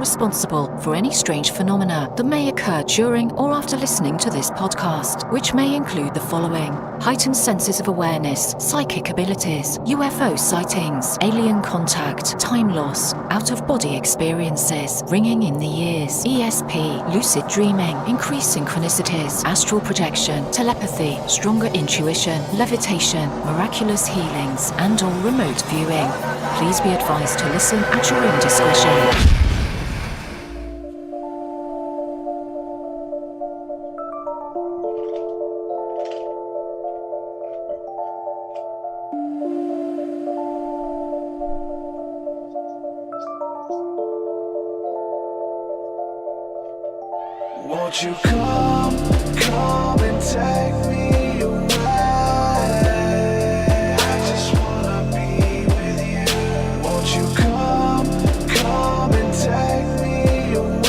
responsible for any strange phenomena that may occur during or after listening to this podcast, which may include the following: heightened senses of awareness, psychic abilities, UFO sightings, alien contact, time loss, out-of-body experiences, ringing in the ears, ESP, lucid dreaming, increased synchronicities, astral projection, telepathy, stronger intuition, levitation, miraculous healings, and/or remote viewing. Please be advised to listen at your own discretion. Won't you come and take me away? I just wanna be with you. Won't you come and take me away?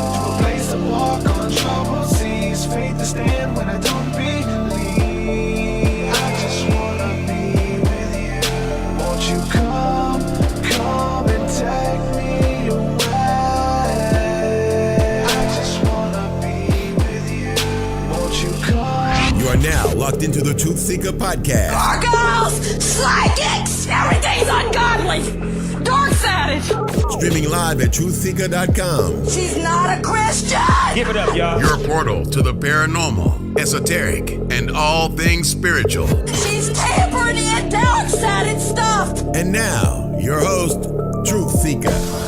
To a place to walk on troubled seas, faith to stand when I don't believe. I just wanna be with you. Won't you come and take me away? I just wanna be with you. Won't you come? You are now locked into the TruthSeekah podcast. Gargoyles! Psychics! Everything's ungodly! Dark savage! Streaming live at TruthSeekah.com. She's not a Christian! Give it up, y'all. Your portal to the paranormal, esoteric, and all things spiritual. She's tampering in dark-sided stuff! And now, your host, TruthSeekah.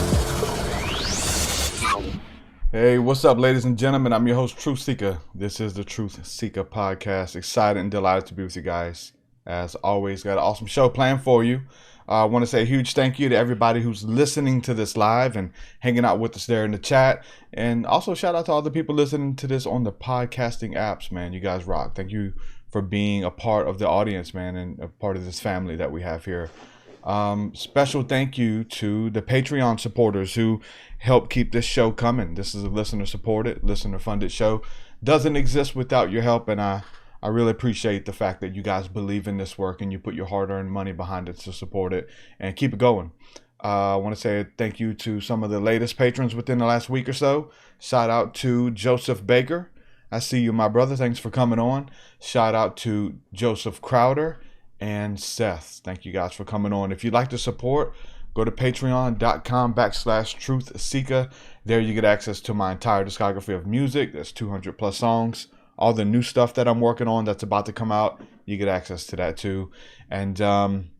Hey, what's up, ladies and gentlemen? I'm your host, TruthSeekah. This is the TruthSeekah podcast. Excited and delighted to be with you guys. As always, got an awesome show planned for you. I want to say a huge thank you to everybody who's listening to this live and hanging out with us there in the chat. And also shout out to all the people listening to this on the podcasting apps, man. You guys rock. Thank you for being a part of the audience, man, and a part of this family that we have here. Special thank you to the Patreon supporters who help keep this show coming. This is a listener supported, listener funded show. Doesn't exist without your help, and I really appreciate the fact that you guys believe in this work and you put your hard-earned money behind it to support it and keep it going. I want to say thank you to some of the latest patrons within the last week or so. Shout out to Joseph Baker. I see you, my brother. Thanks for coming on. Shout out to Joseph Crowder and Seth. Thank you guys for coming on. If you'd like to support, go to patreon.com/TruthSeekah. There you get access to my entire discography of music. That's 200 plus songs. All the new stuff that I'm working on that's about to come out, you get access to that too. And I'm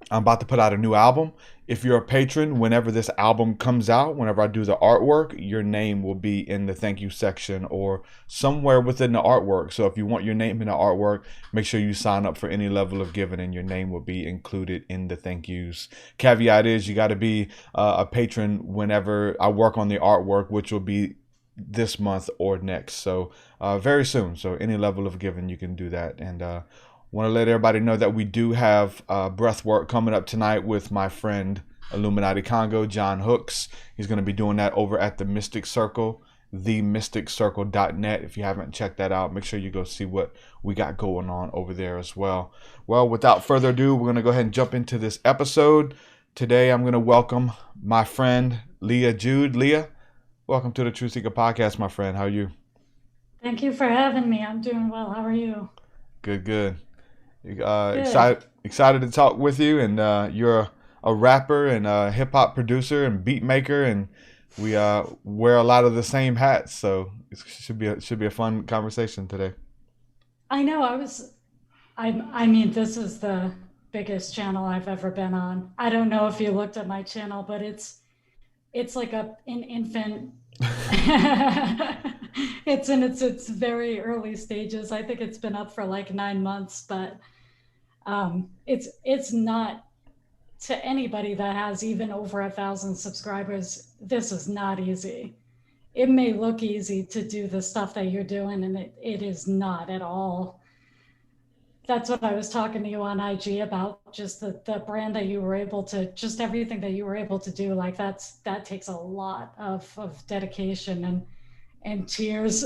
about to put out a new album. If you're a patron, whenever this album comes out, whenever I do the artwork, your name will be in the thank you section or somewhere within the artwork. So if you want your name in the artwork, make sure you sign up for any level of giving and your name will be included in the thank yous. Caveat is you got to be a patron whenever I work on the artwork, which will be this month or next. So very soon. So any level of giving, you can do that. And want to let everybody know that we do have breath work coming up tonight with my friend Illuminati Congo, John Hooks. He's going to be doing that over at the Mystic Circle, themysticcircle.net. If you haven't checked that out, make sure you go see what we got going on over there as well. Well, without further ado, we're going to go ahead and jump into this episode. Today, I'm going to welcome my friend LeahJude. Leah, welcome to the TruthSeekah podcast, my friend. How are you? Thank you for having me. I'm doing well. How are you? Good. Excited to talk with you. And you're a rapper and a hip hop producer and beat maker, and we wear a lot of the same hats. So it should be a fun conversation today. I know. I mean, this is the biggest channel I've ever been on. I don't know if you looked at my channel, but it's like an infant. It's in its very early stages. I think it's been up for like 9 months, but it's not, to anybody that has even over 1,000 subscribers, this is not easy. It may look easy to do the stuff that you're doing, and it is not at all. That's what I was talking to you on IG about, just the brand that you were able to, just everything that you were able to do. Like that takes a lot of dedication and tears.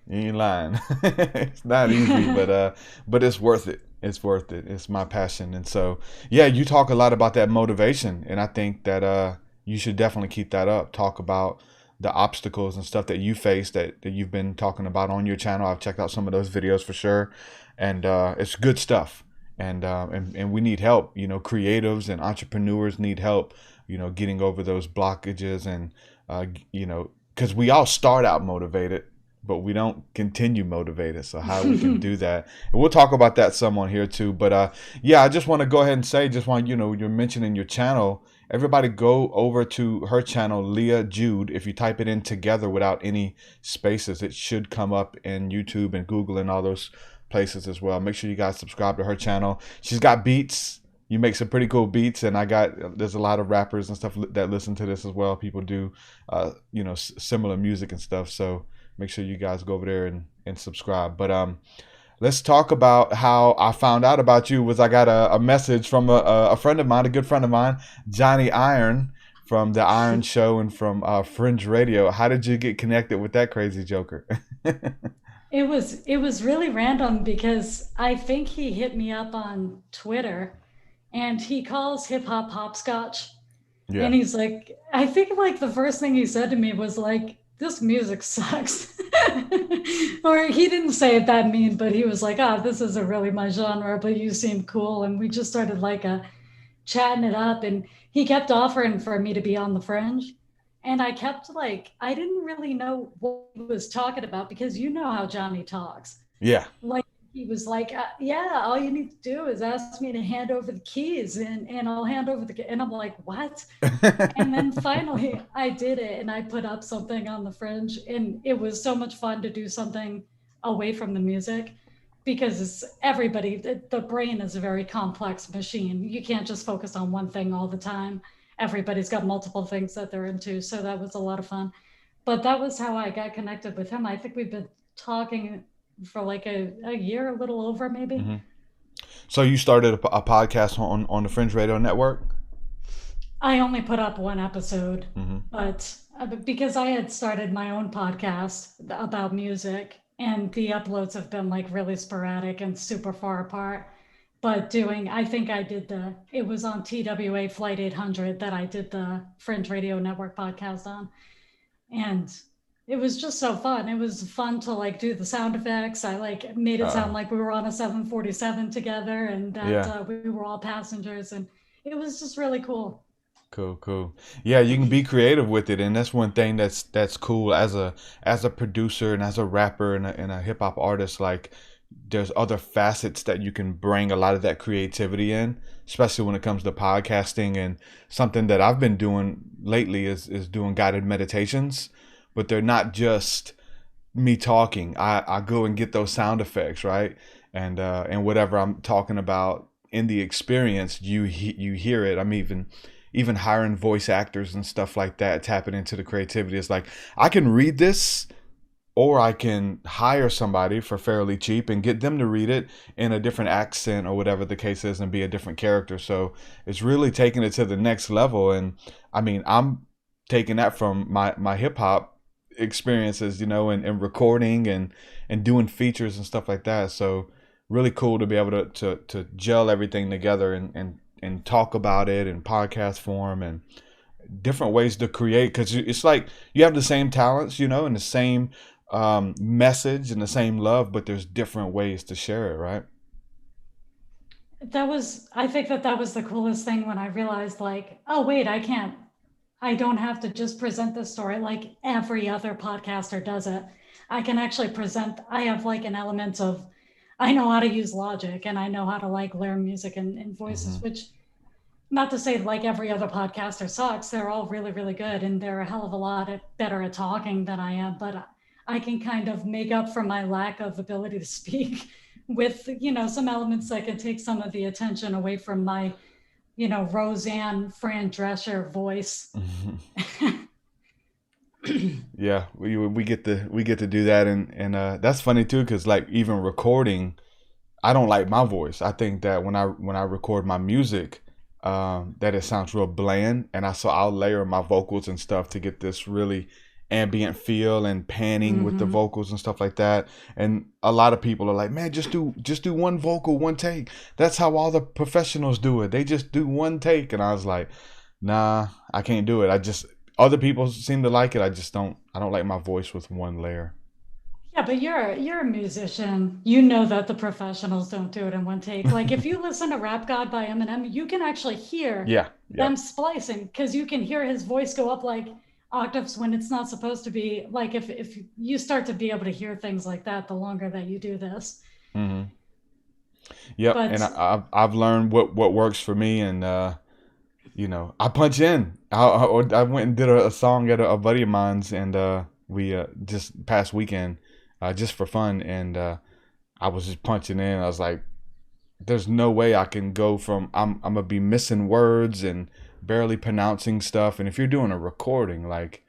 You ain't lying. It's not easy, but it's worth it. It's worth it. It's my passion. And so, yeah, you talk a lot about that motivation. And I think that you should definitely keep that up. Talk about the obstacles and stuff that you face that you've been talking about on your channel. I've checked out some of those videos for sure. And it's good stuff. And we need help. You know, creatives and entrepreneurs need help, you know, getting over those blockages and, you know, because we all start out motivated, but we don't continue motivated. So how we can do that. And we'll talk about that some on here too. But yeah, I just want to go ahead and say, you know, you're mentioning your channel. Everybody go over to her channel, LeahJude. If you type it in together without any spaces, it should come up in YouTube and Google and all those places as well. Make sure you guys subscribe to her channel. She's got beats. You make some pretty cool beats, and there's a lot of rappers and stuff that listen to this as well. People do, you know, similar music and stuff. So make sure you guys go over there and subscribe. But let's talk about how I found out about you. I got a message from a friend of mine, a good friend of mine, Johnny Iron from the Iron Show and from Fringe Radio. How did you get connected with that crazy joker? It was really random because I think he hit me up on Twitter, and he calls hip hop hopscotch. Yeah. And he's like, I think like the first thing he said to me was like, this music sucks. Or he didn't say it that mean, but he was like, this isn't really my genre, but you seem cool. And we just started like chatting it up, and he kept offering for me to be on the Fringe. And I kept like, I didn't really know what he was talking about, because you know how Johnny talks. Yeah. Like he was like, yeah, all you need to do is ask me to hand over the keys and I'll hand over and I'm like, what? And then finally I did it, and I put up something on the Fringe, and it was so much fun to do something away from the music, because it's everybody, the brain is a very complex machine. You can't just focus on one thing all the time. Everybody's got multiple things that they're into. So that was a lot of fun. But that was how I got connected with him. I think we've been talking for like a year, a little over maybe. Mm-hmm. So you started a podcast on the Fringe Radio Network? I only put up one episode, mm-hmm. but because I had started my own podcast about music, and the uploads have been like really sporadic and super far apart. But I think I did it was on TWA Flight 800 that I did the Fringe Radio Network podcast on. And it was just so fun. It was fun to like do the sound effects. I like made it sound like we were on a 747 together, and that we were all passengers, and it was just really cool. Cool. Yeah, you can be creative with it, and that's one thing that's cool as a producer and as a rapper and a hip hop artist. Like, there's other facets that you can bring a lot of that creativity in, especially when it comes to podcasting. And something that I've been doing lately is doing guided meditations, but they're not just me talking. I go and get those sound effects, right? And whatever I'm talking about in the experience, you hear it. I'm even hiring voice actors and stuff like that, tapping into the creativity. It's like, I can read this, or I can hire somebody for fairly cheap and get them to read it in a different accent or whatever the case is, and be a different character. So it's really taking it to the next level. And I mean, I'm taking that from my hip hop experiences, you know, and recording and doing features and stuff like that. So really cool to be able to gel everything together and talk about it in podcast form and different ways to create. Because it's like you have the same talents, you know, and the same message and the same love, but there's different ways to share it, right? I think that was the coolest thing when I realized, like, oh wait, I don't have to just present this story like every other podcaster does it. I can actually I have like an element of, I know how to use Logic, and I know how to like learn music and voices, mm-hmm. which, not to say like every other podcaster sucks, they're all really, really good, and they're a hell of a lot better at talking than I am, but I can kind of make up for my lack of ability to speak with, you know, some elements that can take some of the attention away from my, you know, Roseanne Fran Drescher voice. Mm-hmm. Yeah, we get to do that, and that's funny too, because like even recording, I don't like my voice. I think that when I record my music, that it sounds real bland, and I'll layer my vocals and stuff to get this really ambient feel and panning with the vocals and stuff like that. And a lot of people are like, man, just do one vocal, one take. That's how all the professionals do it. They just do one take. And I was like, nah, I can't do it. Other people seem to like it. I don't like my voice with one layer. Yeah, but you're a musician. You know that the professionals don't do it in one take. Like if you listen to Rap God by Eminem, you can actually hear them splicing, because you can hear his voice go up like octaves when it's not supposed to be. Like if you start to be able to hear things like that, the longer that you do this. Mm-hmm. Yep, But, and I've learned what works for me, and I punch in. I went and did a song at a buddy of mine's, and we just past weekend. Just for fun, and I was just punching in. I was like, "There's no way I can go from I'm gonna be missing words and barely pronouncing stuff." And if you're doing a recording, like,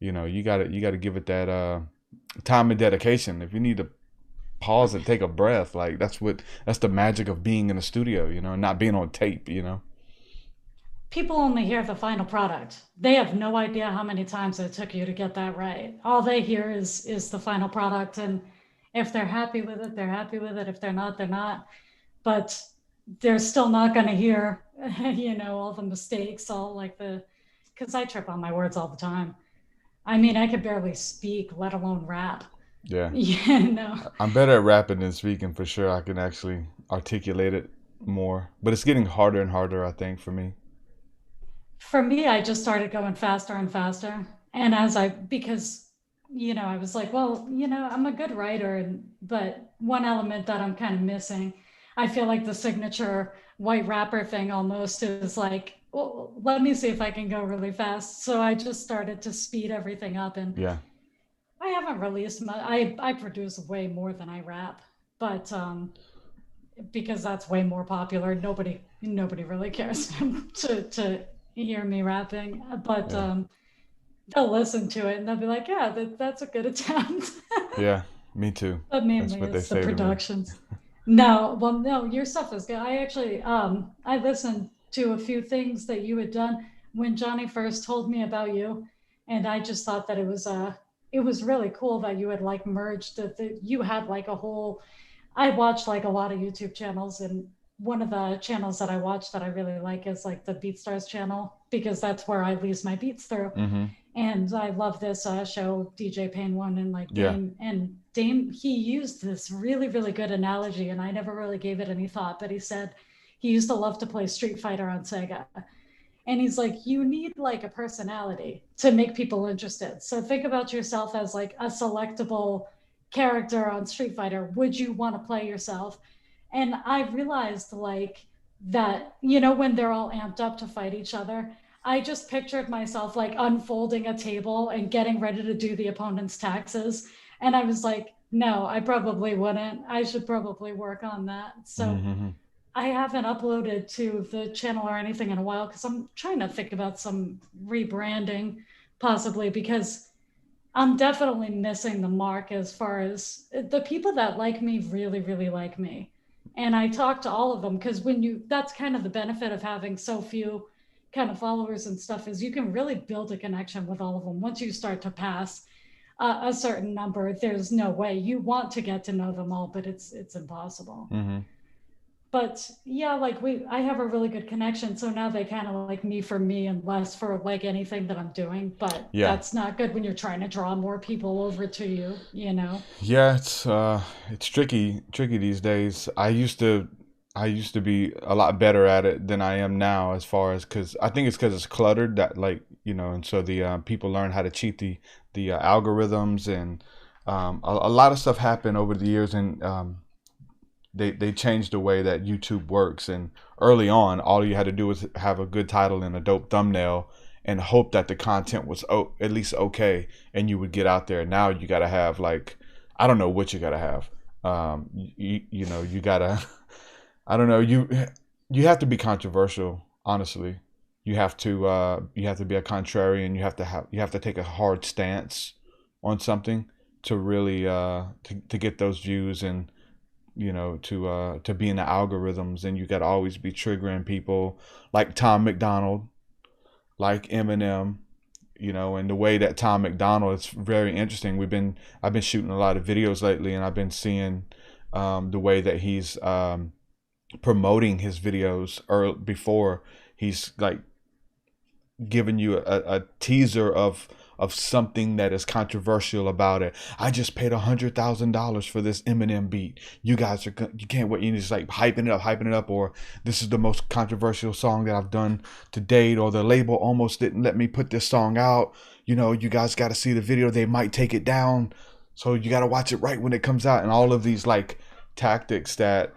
you gotta give it that time and dedication. If you need to pause and take a breath, like that's the magic of being in a studio, not being on tape. People only hear the final product. They have no idea how many times it took you to get that right. All they hear is the final product. And if they're happy with it, they're happy with it. If they're not, they're not. But they're still not going to hear, all the mistakes, because I trip on my words all the time. I mean, I could barely speak, let alone rap. Yeah. No. I'm better at rapping than speaking for sure. I can actually articulate it more. But it's getting harder and harder, I think, for me. For me, I just started going faster and faster. And because, I was like, well, I'm a good writer, but one element that I'm kind of missing, I feel like the signature white rapper thing almost is like, well, let me see if I can go really fast. So I just started to speed everything up, and yeah, I haven't released much. I produce way more than I rap, but because that's way more popular. Nobody really cares to hear me rapping, but they'll listen to it and they'll be like, yeah, that's a good attempt. Yeah, me too. But mainly it's the productions. No, your stuff is good. I actually I listened to a few things that you had done when Johnny first told me about you, and I just thought that it was really cool that you had like merged that you had like a whole. I watched like a lot of YouTube channels, and one of the channels that I watch that I really like is like the BeatStars channel, because that's where I lease my beats through. Mm-hmm. And I love this show, DJ Pain One, and like Dame. And Dame, he used this really, really good analogy, and I never really gave it any thought, but he said he used to love to play Street Fighter on Sega. And he's like, you need like a personality to make people interested. So think about yourself as like a selectable character on Street Fighter. Would you want to play yourself? And I realized like that, when they're all amped up to fight each other, I just pictured myself like unfolding a table and getting ready to do the opponent's taxes. And I was like, no, I probably wouldn't. I should probably work on that. So I haven't uploaded to the channel or anything in a while, because I'm trying to think about some rebranding possibly, because I'm definitely missing the mark as far as the people that like me really, really like me. And I talk to all of them, because that's kind of the benefit of having so few kind of followers and stuff, is you can really build a connection with all of them. Once you start to pass a certain number, there's no way. You want to get to know them all, but it's impossible. Mm-hmm. But yeah, like I have a really good connection. So now they kind of like me for me and less for like anything that I'm doing. But that's not good when you're trying to draw more people over to you, Yeah, it's tricky these days. I used to be a lot better at it than I am now, as far as, because I think it's because it's cluttered, that like, and so the people learn how to cheat the algorithms, and a lot of stuff happened over the years, and they changed the way that YouTube works. And early on, all you had to do was have a good title and a dope thumbnail and hope that the content was at least okay, and you would get out there. Now you got to have like, I don't know what you got to have. You got to, I don't know, you have to be controversial, honestly. You have to be a contrarian. You have to take a hard stance on something to really to get those views, and to be in the algorithms. And you got to always be triggering people like Tom McDonald, like Eminem, you know, and the way that Tom McDonald, it's very interesting. I've been shooting a lot of videos lately, and I've been seeing the way that he's promoting his videos before he's like giving you a teaser of something that is controversial about it. I just paid $100,000 for this Eminem beat. You guys you can't wait. You're just like hyping it up, or this is the most controversial song that I've done to date, or the label almost didn't let me put this song out. You know, you guys got to see the video. They might take it down, so you got to watch it right when it comes out. And all of these like tactics that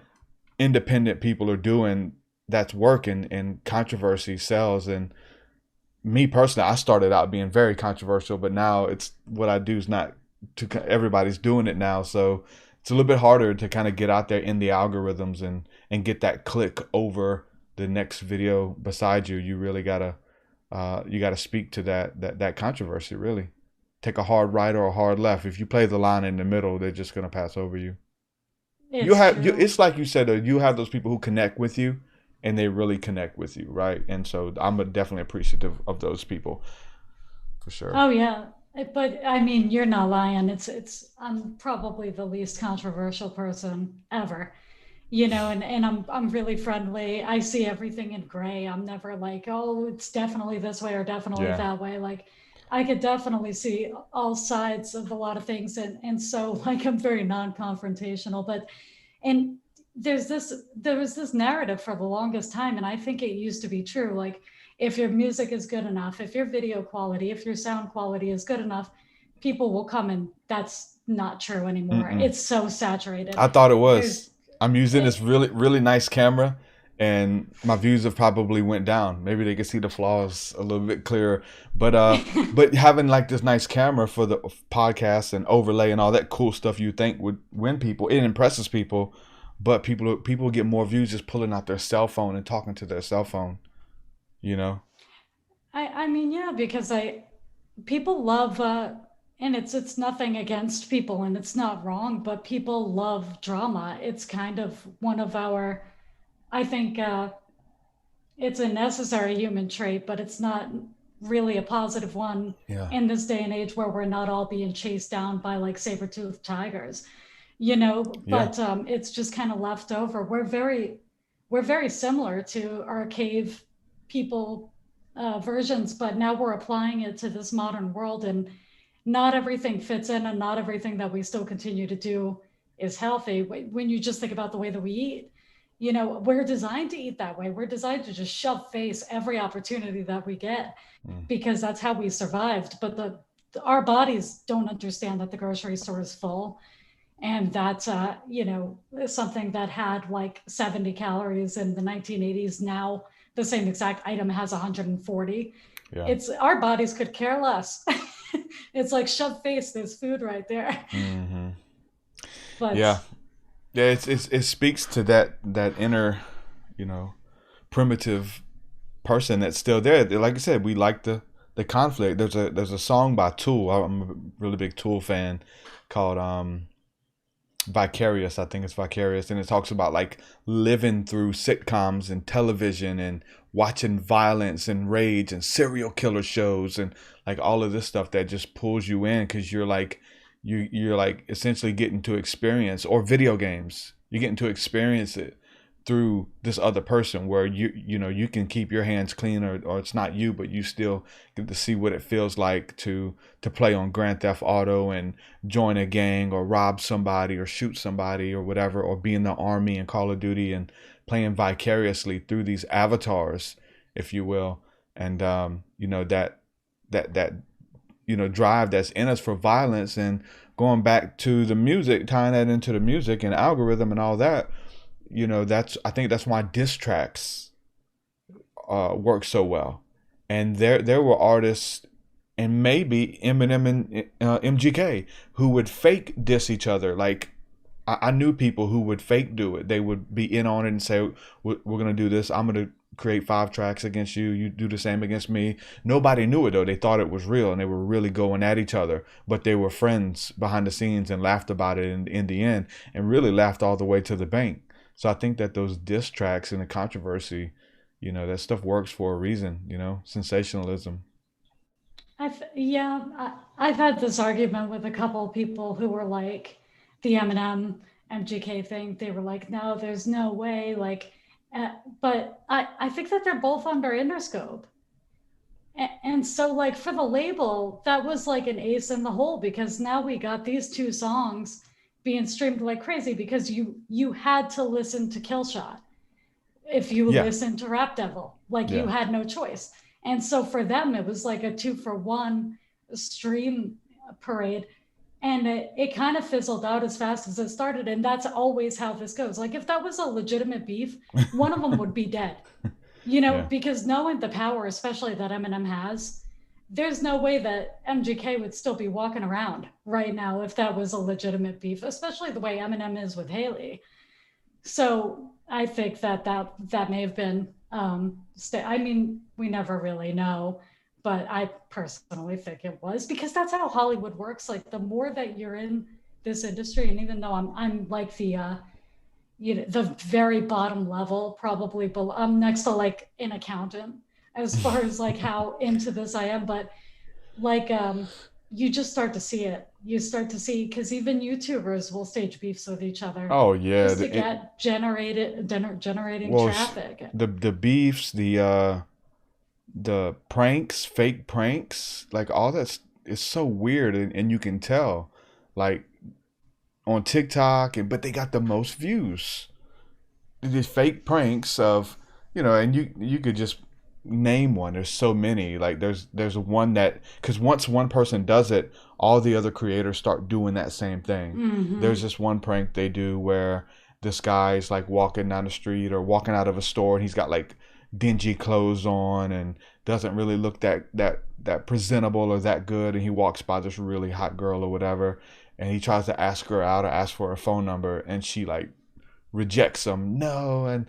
independent people are doing that's working, and controversy sells. And me personally, I started out being very controversial, but now it's what I do is not to everybody's doing it now. So it's a little bit harder to kind of get out there in the algorithms and get that click over the next video beside you. You really gotta speak to that controversy. Really take a hard right or a hard left. If you play the line in the middle, they're just gonna pass over you. It's like you said, you have those people who connect with you, and they really connect with you, right? And so I'm definitely appreciative of those people, for sure. Oh yeah, but I mean, you're not lying. I'm probably the least controversial person ever, you know, and I'm really friendly. I see everything in gray. I'm never like, oh, it's definitely this way or definitely that way. Like, I could definitely see all sides of a lot of things, and so like I'm very non-confrontational. And there was this narrative for the longest time, and I think it used to be true. Like, if your music is good enough, if your video quality, if your sound quality is good enough, people will come. And that's not true anymore. It's so saturated. I thought it was. I'm using this really, really nice camera, and my views have probably went down. Maybe they can see the flaws a little bit clearer. But but having like this nice camera for the podcast and overlay and all that cool stuff you think would win people, it impresses people. But people get more views just pulling out their cell phone and talking to their cell phone, you know? I mean, yeah, because people love, and it's nothing against people, and it's not wrong, but people love drama. It's kind of one of our, I think it's a necessary human trait, but it's not really a positive one in this day and age where we're not all being chased down by like saber-toothed tigers. You know, but it's just kind of left over. We're very similar to our cave people versions, but now we're applying it to this modern world, and not everything fits in, and not everything that we still continue to do is healthy. When you just think about the way that we eat, you know, we're designed to eat that way. We're designed to just shove face every opportunity that we get, because that's how we survived. But our bodies don't understand that the grocery store is full. And that's, you know, something that had like 70 calories in the 1980s. Now the same exact item has 140. Yeah. Our bodies could care less. It's like shove face, there's food right there. Mm-hmm. But it speaks to that inner, you know, primitive person that's still there. Like I said, we like the conflict. There's a song by Tool. I'm a really big Tool fan, called Vicarious. I think it's Vicarious, and it talks about like living through sitcoms and television and watching violence and rage and serial killer shows and like all of this stuff that just pulls you in, because you're like essentially getting to experience, or video games, you're getting to experience it through this other person, where you know you can keep your hands clean, or it's not you, but you still get to see what it feels like to play on Grand Theft Auto and join a gang, or rob somebody, or shoot somebody, or whatever, or be in the army and Call of Duty, and playing vicariously through these avatars, if you will. And you know that you know drive that's in us for violence, and going back to the music, tying that into the music and algorithm and all that. You know, I think that's why diss tracks work so well. And there were artists, and maybe Eminem and MGK, who would fake diss each other. Like I knew people who would fake do it. They would be in on it and say, we're going to do this. I'm going to create 5 tracks against you. You do the same against me. Nobody knew it, though. They thought it was real, and they were really going at each other. But they were friends behind the scenes and laughed about it in the end, and really laughed all the way to the bank. So I think that those diss tracks and the controversy, you know, that stuff works for a reason, you know, sensationalism. I've had this argument with a couple of people who were like the Eminem MGK thing. They were like, no, there's no way. Like, but I think that they're both under Interscope. And so, like, for the label, that was like an ace in the hole because now we got these two songs being streamed like crazy because you had to listen to Killshot if you Yeah. listen to Rap Devil, like you Yeah. had no choice. And so for them, it was like a 2-for-1 stream parade. And it kind of fizzled out as fast as it started. And that's always how this goes. Like, if that was a legitimate beef, one of them would be dead. You know, Yeah. because knowing the power, especially that Eminem has, there's no way that MGK would still be walking around right now if that was a legitimate beef, especially the way Eminem is with Haley. So I think that may have been, I mean, we never really know, but I personally think it was because that's how Hollywood works. Like, the more that you're in this industry, and even though I'm like the the very bottom level, probably below, I'm next to like an accountant as far as like how into this I am, but like you just start to see it. You start to see, because even YouTubers will stage beefs with each other Oh yeah. just to get generating Well, traffic. the beefs, the pranks, fake pranks, like all that's is so weird, and you can tell, like on TikTok, but they got the most views. These fake pranks of, and you could just name one. There's so many. Like there's one that, because once one person does it, all the other creators start doing that same thing. Mm-hmm. There's this one prank they do where this guy's like walking down the street or walking out of a store, and he's got like dingy clothes on and doesn't really look that presentable or that good, and he walks by this really hot girl or whatever, and he tries to ask her out or ask for her phone number, and she like rejects him. No, and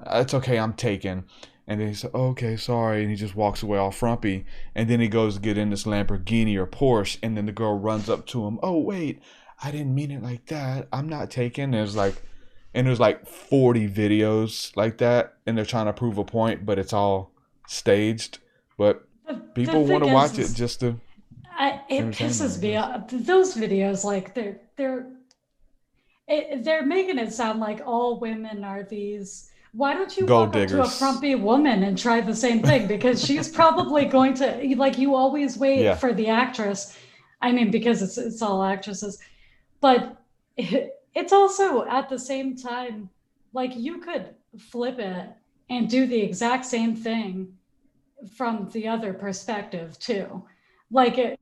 it's okay, I'm taken. And then he said, okay, sorry, and he just walks away all frumpy. And then he goes to get in this Lamborghini or Porsche, and then the girl runs up to him. Oh wait, I didn't mean it like that. I'm not taken. There's like 40 videos like that, and they're trying to prove a point, but it's all staged. But people want to watch it just to. It pisses me off. Those videos, like they're making it sound like all women are these. Why don't you Gold walk up to a diggers. frumpy woman and try the same thing? Because she's probably going to, like, you always wait Yeah. for the actress. I mean, because it's all actresses, but it's also at the same time, like, you could flip it and do the exact same thing from the other perspective too. Like,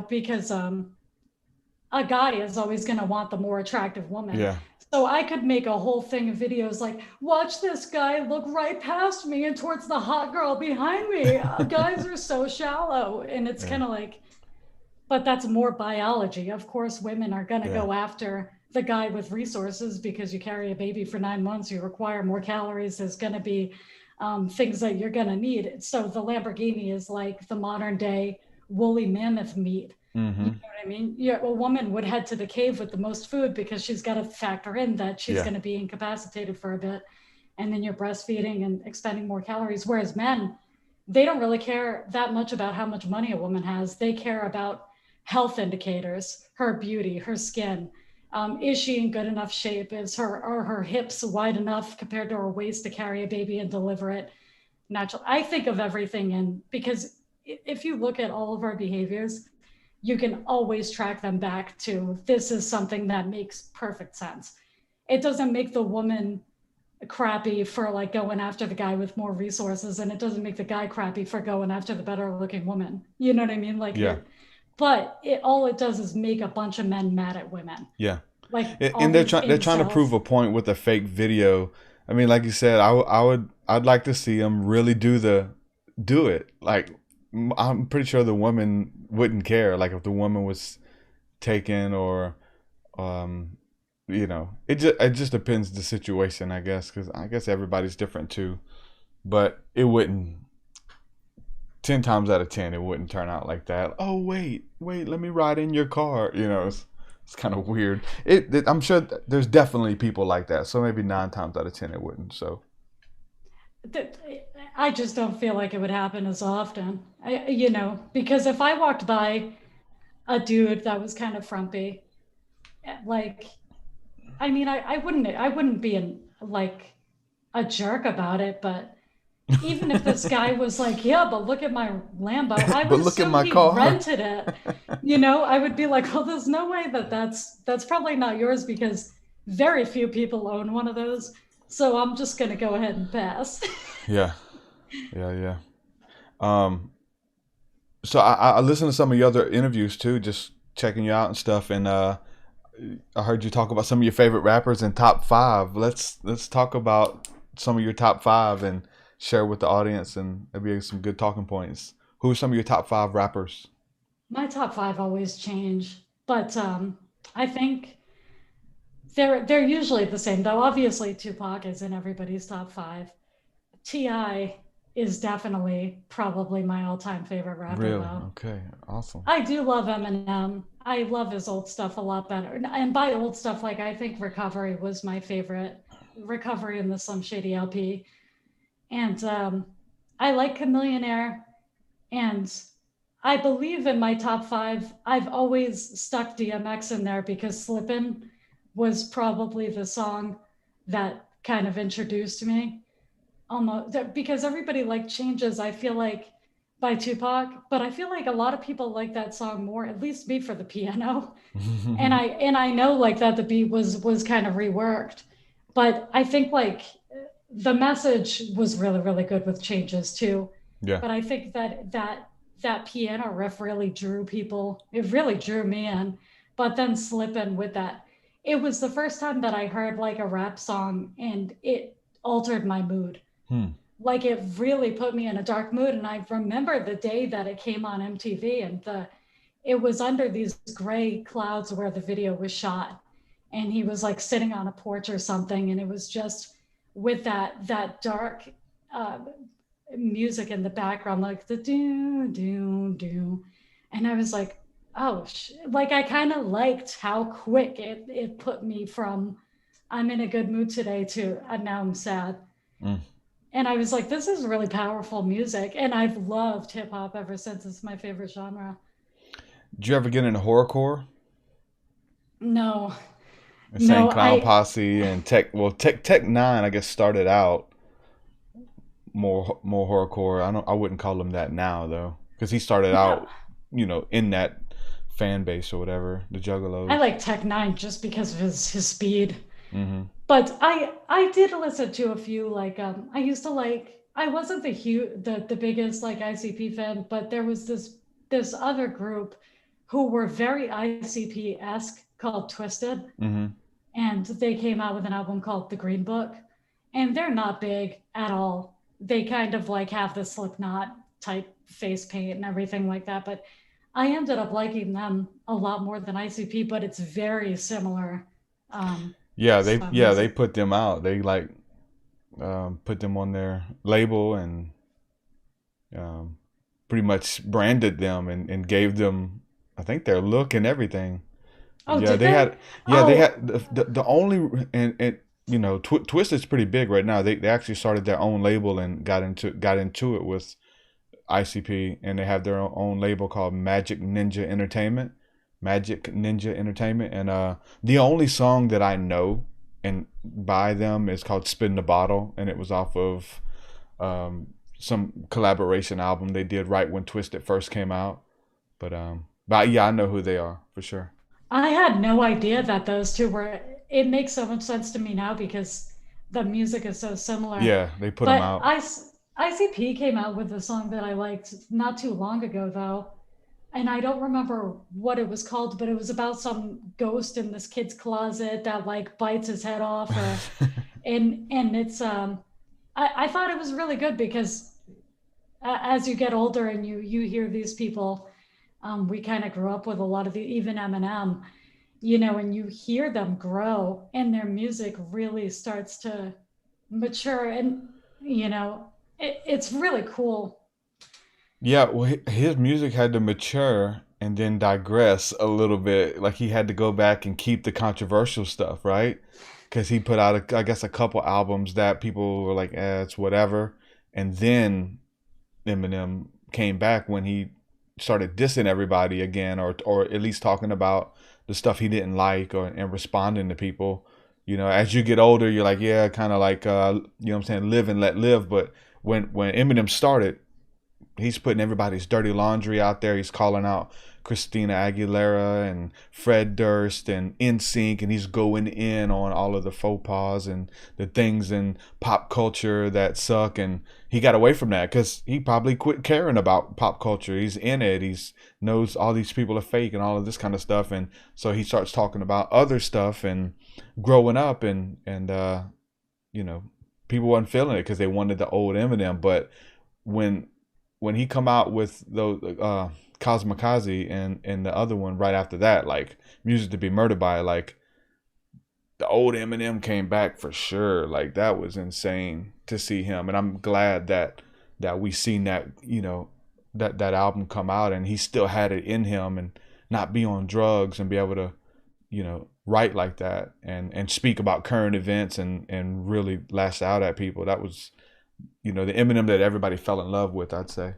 because a guy is always going to want the more attractive woman. Yeah. So I could make a whole thing of videos like, watch this guy look right past me and towards the hot girl behind me. Guys are so shallow. And it's kind of like, but that's more biology. Of course, women are going to go after the guy with resources because you carry a baby for 9 months, you require more calories. There's going to be things that you're going to need. So the Lamborghini is like the modern day woolly mammoth meat. Mm-hmm. You know what I mean? Yeah, a woman would head to the cave with the most food because she's got to factor in that she's going to be incapacitated for a bit. And then you're breastfeeding and expending more calories. Whereas men, they don't really care that much about how much money a woman has. They care about health indicators, her beauty, her skin. Is she in good enough shape? Are her hips wide enough compared to her waist to carry a baby and deliver it naturally? I think of everything because if you look at all of our behaviors, you can always track them back to, this is something that makes perfect sense. It doesn't make the woman crappy for like going after the guy with more resources, and it doesn't make the guy crappy for going after the better looking woman. You know what I mean? Like, but all it does is make a bunch of men mad at women. Yeah. Like, and they're trying to prove a point with a fake video. I mean, like you said, I'd like to see them really do it. Like, I'm pretty sure the woman wouldn't care. Like, if the woman was taken or, it just depends the situation, I guess, because I guess everybody's different too. But it wouldn't. 10 times out of 10, it wouldn't turn out like that. Oh wait, let me ride in your car. It's kind of weird. I'm sure there's definitely people like that. So maybe 9 times out of 10 it wouldn't. So I just don't feel like it would happen as often. Because if I walked by a dude that was kind of frumpy, like, I mean, I wouldn't be like a jerk about it, but even if this guy was like, yeah, but look at my Lambo, I But would look at assume my he car. rented it. I would be like, well, there's no way that's probably not yours because very few people own one of those. So I'm just gonna go ahead and pass. Yeah, yeah. Um, so I listened to some of your other interviews too, just checking you out and stuff. And I heard you talk about some of your favorite rappers and top five. Let's talk about some of your top five and share with the audience, and maybe some good talking points. Who are some of your top five rappers? My top five always change, but I think they're usually the same. Though obviously Tupac is in everybody's top five. Ti is definitely probably my all-time favorite rapper, Really? though. Okay, awesome. I do love Eminem. I love his old stuff a lot better. And by old stuff, like I think Recovery was my favorite. Recovery in the Slim Shady LP. And I like Chameleonaire. And I believe in my top five, I've always stuck DMX in there because Slippin' was probably the song that kind of introduced me. Almost because everybody like changes, I feel like, by Tupac, but I feel like a lot of people like that song more, at least me for the piano. And I know like that the beat was kind of reworked, but I think like the message was really really good with changes too. Yeah. But I think that piano riff really drew people. It really drew me in. But then slipping with that, it was the first time that I heard like a rap song and it altered my mood. Hmm. Like it really put me in a dark mood. And I remember the day that it came on MTV and it was under these gray clouds where the video was shot. And he was like sitting on a porch or something. And it was just with that dark uh, music in the background, like the do, do, do. And I was like, oh, like I kind of liked how quick it put me from I'm in a good mood today to now I'm sad. Mm. And I was like, this is really powerful music. And I've loved hip hop ever since. It's my favorite genre. Did you ever get into horrorcore? No, Insane no, Clown Posse and Tech Nine, I guess, started out more horrorcore. I wouldn't call him that now though, because he started no. out, in that fan base or whatever, the Juggalos. I like Tech Nine just because of his speed. Mm-hmm. But I did listen to a few like I used to like I wasn't the biggest like ICP fan, but there was this other group who were very ICP-esque called Twisted. Mm-hmm. And they came out with an album called The Green Book. And they're not big at all. They kind of like have the Slipknot type face paint and everything like that. But I ended up liking them a lot more than ICP, but it's very similar. They put them out. They like put them on their label and pretty much branded them and gave them, I think, their look and everything. Oh, Yeah, did they they? had. Yeah, they Oh, had the only and Twisted's pretty big right now. They actually started their own label and got into it with ICP, and they have their own label called Magic Ninja Entertainment. And the only song that I know and by them is called Spin the Bottle, and it was off of some collaboration album they did right when Twisted first came out. But yeah, I know who they are for sure. I had no idea that those two were. It makes so much sense to me now because the music is so similar. Yeah, they put them But out. ICP came out with a song that I liked not too long ago, though. And I don't remember what it was called, but it was about some ghost in this kid's closet that like bites his head off. And it's, I thought it was really good because as you get older and you hear these people, we kind of grew up with a lot of even Eminem, and you hear them grow and their music really starts to mature and, it's really cool. Yeah, well, his music had to mature and then digress a little bit. Like he had to go back and keep the controversial stuff, right? because he put out, I guess, a couple albums that people were like, it's whatever. And then Eminem came back when he started dissing everybody again, or at least talking about the stuff he didn't like, and responding to people. As you get older, you're like, yeah, kind of like, what I'm saying, live and let live. But when Eminem started, he's putting everybody's dirty laundry out there. He's calling out Christina Aguilera and Fred Durst and NSYNC, and he's going in on all of the faux pas and the things in pop culture that suck. And he got away from that because he probably quit caring about pop culture. He's in it. He's knows all these people are fake and all of this kind of stuff. And so he starts talking about other stuff and growing up, and people weren't feeling it because they wanted the old Eminem. But when he come out with those Cosmikaze and the other one right after that, like Music to Be Murdered By, like the old Eminem came back for sure. Like that was insane to see him, and I'm glad that we seen that, that album come out, and he still had it in him, and not be on drugs, and be able to write like that and speak about current events and really lash out at people. That was the Eminem that everybody fell in love with, I'd say.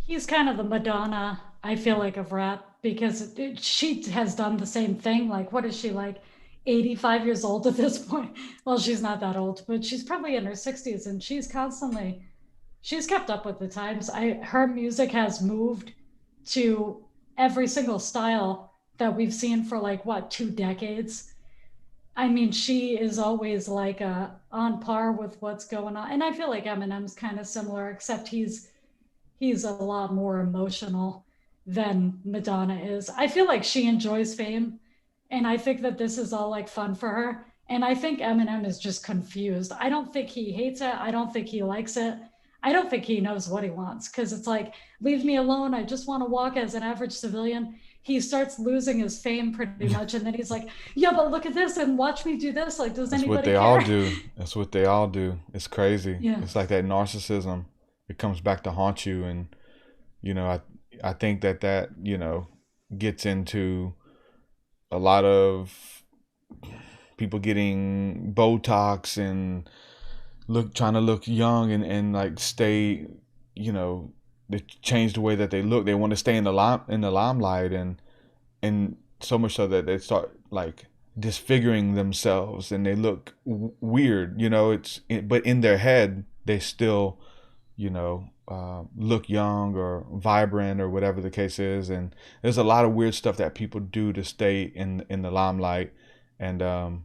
He's kind of the Madonna, I feel like, of rap, because she has done the same thing. Like, what is she, like 85 years old at this point? Well, she's not that old, but she's probably in her 60s, and she's kept up with the times. Her music has moved to every single style that we've seen for like, what, 2 decades? I mean, she is always like on par with what's going on. And I feel like Eminem's kind of similar, except he's a lot more emotional than Madonna is. I feel like she enjoys fame, and I think that this is all like fun for her. And I think Eminem is just confused. I don't think he hates it. I don't think he likes it. I don't think he knows what he wants, because it's like, leave me alone. I just want to walk as an average civilian. He starts losing his fame pretty much, and then he's like, yeah, but look at this and watch me do this. Like, does anybody care? That's what they all do. It's crazy. Yeah. It's like that narcissism. It comes back to haunt you. And I think that gets into a lot of people getting Botox and trying to look young and like stay, they change the way that they look. They want to stay in the limelight, and so much so that they start like disfiguring themselves, and they look weird. But in their head they still look young or vibrant or whatever the case is. And there's a lot of weird stuff that people do to stay in the limelight. And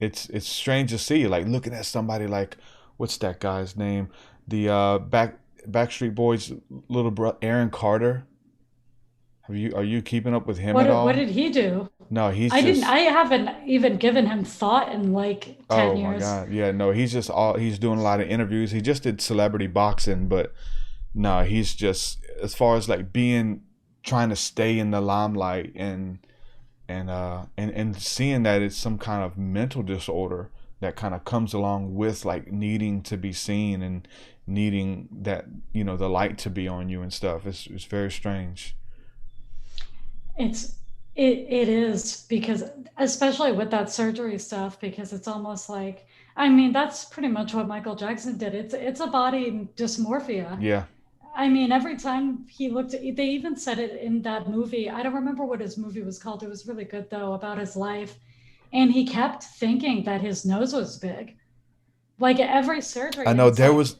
it's strange to see, like looking at somebody like, what's that guy's name? The Backstreet Boys little brother, Aaron Carter. Are you keeping up with him at all? What did he do? No, I haven't even given him thought in like 10 years. Oh my God. Yeah, no, he's doing a lot of interviews. He just did celebrity boxing, but no, he's just, as far as like trying to stay in the limelight and seeing that it's some kind of mental disorder that kind of comes along with like needing to be seen and needing that, the light to be on you and stuff. It's very strange. It is, because especially with that surgery stuff, because it's almost like, I mean, that's pretty much what Michael Jackson did. It's a body dysmorphia. Yeah. I mean, every time he looked at, they even said it in that movie. I don't remember what his movie was called. It was really good though, about his life. And he kept thinking that his nose was big. Like every surgery. I know there was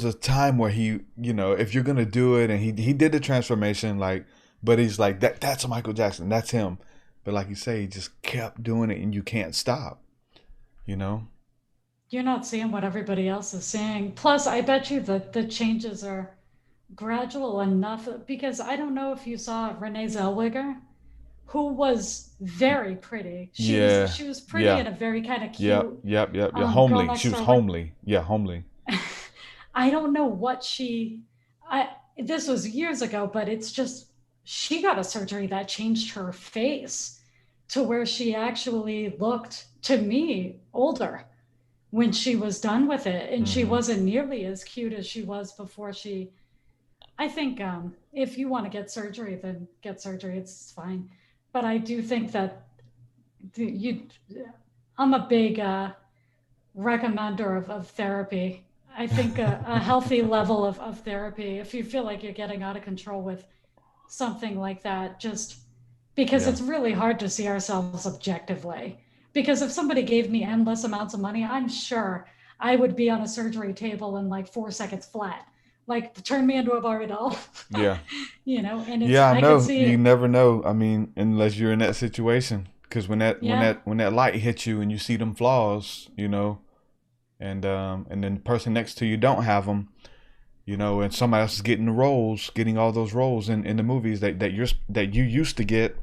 a time where he, if you're gonna do it, and he did the transformation, like, but he's like, that's Michael Jackson, that's him. But like you say, he just kept doing it, and you can't stop. You're not seeing what everybody else is seeing. Plus, I bet you that the changes are gradual enough, because I don't know if you saw Renee Zellweger, who was very pretty. She was pretty in a very kind of cute. Yep. Homely. She was homely. Yeah, homely. I don't know what this was years ago, but it's just, she got a surgery that changed her face to where she actually looked, to me, older when she was done with it. And she wasn't nearly as cute as she was before she, I think if you want to get surgery, then get surgery, it's fine. But I do think that you, I'm a big recommender of therapy. I think a healthy level of therapy, if you feel like you're getting out of control with something like that, just because Yeah. it's really hard to see ourselves objectively. Because if somebody gave me endless amounts of money, I'm sure I would be on a surgery table in like 4 seconds flat. Like turn me into a Barbie doll. Yeah. And it's Yeah, I I could know. see You it. never know. I mean, unless you're in that situation, because Yeah. when that light hits you and you see them flaws, and then the person next to you don't have them, and somebody else is getting the roles, getting all those roles in the movies that you used to get.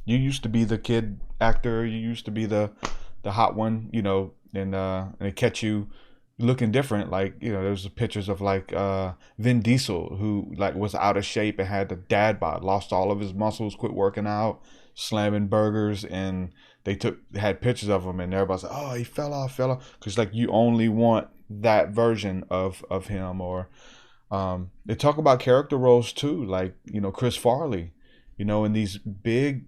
You used to be the kid actor. You used to be the hot one, and they catch you looking different. Like, there's pictures of like Vin Diesel, who like was out of shape and had the dad bod, lost all of his muscles, quit working out, slamming burgers, and they had pictures of him, and everybody's like, oh, he fell off, because like you only want that version of him. Or they talk about character roles too, like Chris Farley, and these big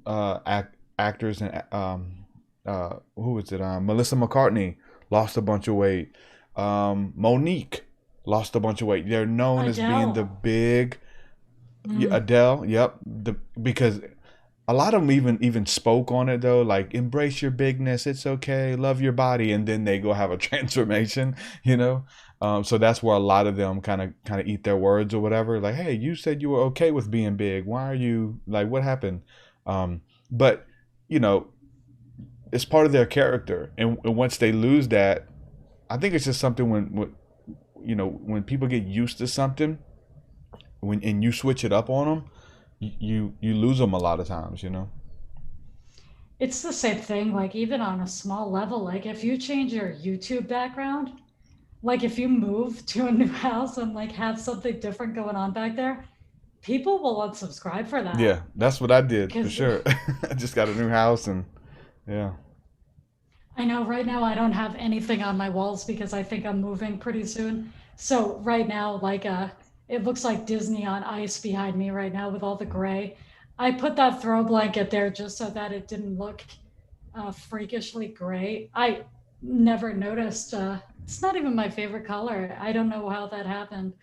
actors, and who is it? Melissa McCartney lost a bunch of weight. Monique lost a bunch of weight. They're known as being the Adele. big Mm. Adele. Yep, because a lot of them even spoke on it though, like embrace your bigness, it's okay, love your body, and then they go have a transformation, so that's where a lot of them kind of eat their words or whatever. Like, hey, you said you were okay with being big. Why are you like? What happened? But you know, it's part of their character, and once they lose that, I think it's just something when people get used to something, and you switch it up on them, you lose them a lot of times. It's the same thing, like even on a small level, like if you change your YouTube background, like if you move to a new house and like have something different going on back there, people will unsubscribe for that. Yeah, that's what I did for Because sure. I just got a new house, and yeah. I know right now I don't have anything on my walls because I think I'm moving pretty soon. So right now, like it looks like Disney on ice behind me right now with all the gray. I put that throw blanket there just so that it didn't look freakishly gray. I never noticed. It's not even my favorite color. I don't know how that happened,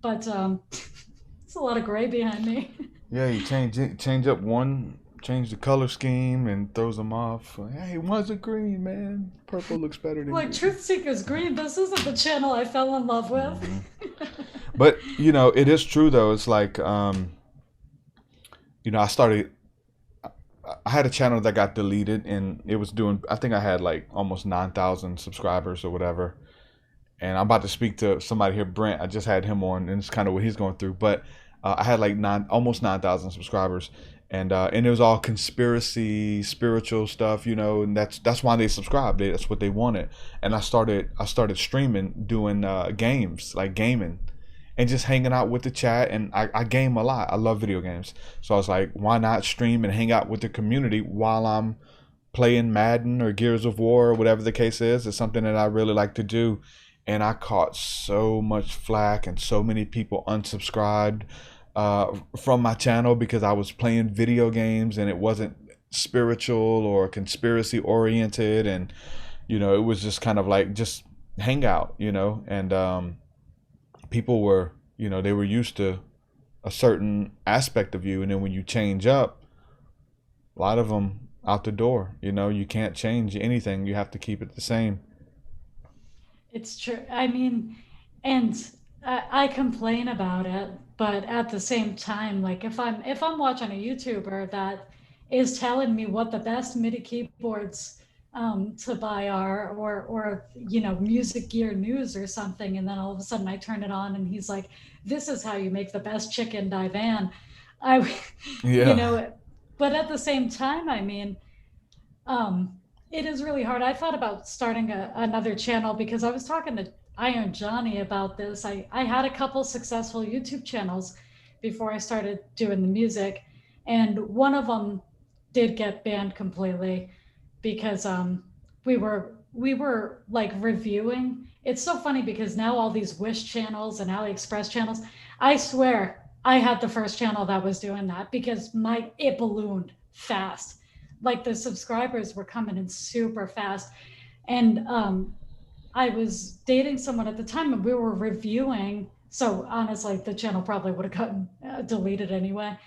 but it's a lot of gray behind me. Yeah, you change up one, change the color scheme, and throws them off. Like, hey, why's it green, man? Purple looks better than Like green. TruthSeekahs green. This isn't the channel I fell in love with. Hmm. But it is true though. It's like I started. I had a channel that got deleted, and it was doing. I think I had like almost 9,000 subscribers or whatever. And I'm about to speak to somebody here, Brent. I just had him on, and it's kind of what he's going through. But I had like almost 9,000 subscribers, and it was all conspiracy, spiritual stuff, and that's why they subscribed. That's what they wanted. And I started streaming, doing games, like gaming, and just hanging out with the chat. And I game a lot. I love video games, so I was like, why not stream and hang out with the community while I'm playing Madden or Gears of War or whatever the case is. It's something that I really like to do. And I caught so much flack, and so many people unsubscribed from my channel because I was playing video games and it wasn't spiritual or conspiracy oriented. And it was just kind of like just hangout, and people were, they were used to a certain aspect of you, and then when you change up, a lot of them out the door. You can't change anything, you have to keep it the same. It's true. I mean, and I complain about it, but at the same time, like if I'm watching a YouTuber that is telling me what the best MIDI keyboards to buy are, or music gear news or something, and then all of a sudden I turn it on and he's like, "This is how you make the best chicken divan," I, you Yeah. know, but at the same time, I mean, it is really hard. I thought about starting another channel because I was talking to Iron Johnny about this. I had a couple successful YouTube channels before I started doing the music, and one of them did get banned completely because we were like reviewing. It's so funny because now all these Wish channels and AliExpress channels, I swear I had the first channel that was doing that because my it ballooned fast. like the subscribers were coming in super fast. And I was dating someone at the time and we were reviewing. So honestly, the channel probably would have gotten deleted anyway.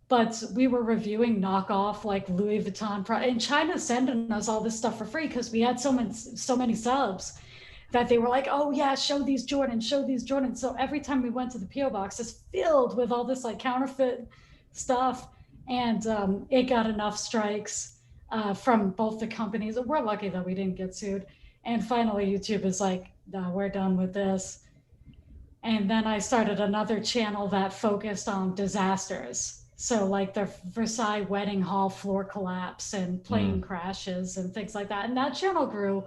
But we were reviewing knockoff like Louis Vuitton and China's sending us all this stuff for free because we had so many subs that they were like, oh yeah, show these Jordans. So every time we went to the PO box, it's filled with all this like counterfeit stuff. And it got enough strikes from both the companies. We're lucky that we didn't get sued. And finally, YouTube is like, no, we're done with this. And then I started another channel that focused on disasters. So like the Versailles wedding hall floor collapse and plane crashes and things like that. And that channel grew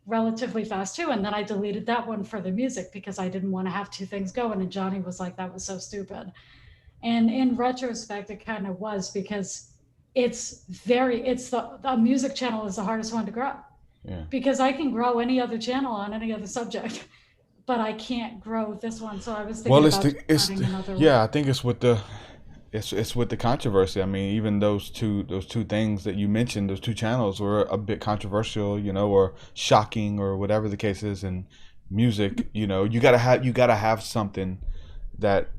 relatively fast too. And then I deleted that one for the music because I didn't want to have two things going. And Johnny was like, that was so stupid. And in retrospect, it kind of was because the music channel is the hardest one to grow. Yeah. Because I can grow any other channel on any other subject, but I can't grow this one. So I was thinking I think it's with the it's with the controversy. I mean, even those two things that you mentioned, those two channels were a bit controversial, or shocking or whatever the case is. And music, you gotta have something that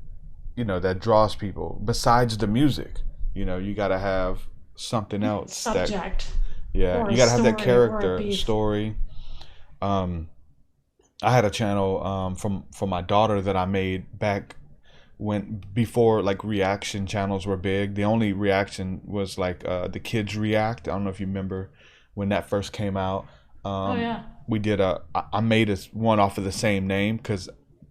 that draws people besides the music. You gotta have something else. Subject. You gotta have that character story. I had a channel from my daughter that I made back before like reaction channels were big. The only reaction was like the kids react. I don't know if you remember when that first came out. We did I made one off of the same name because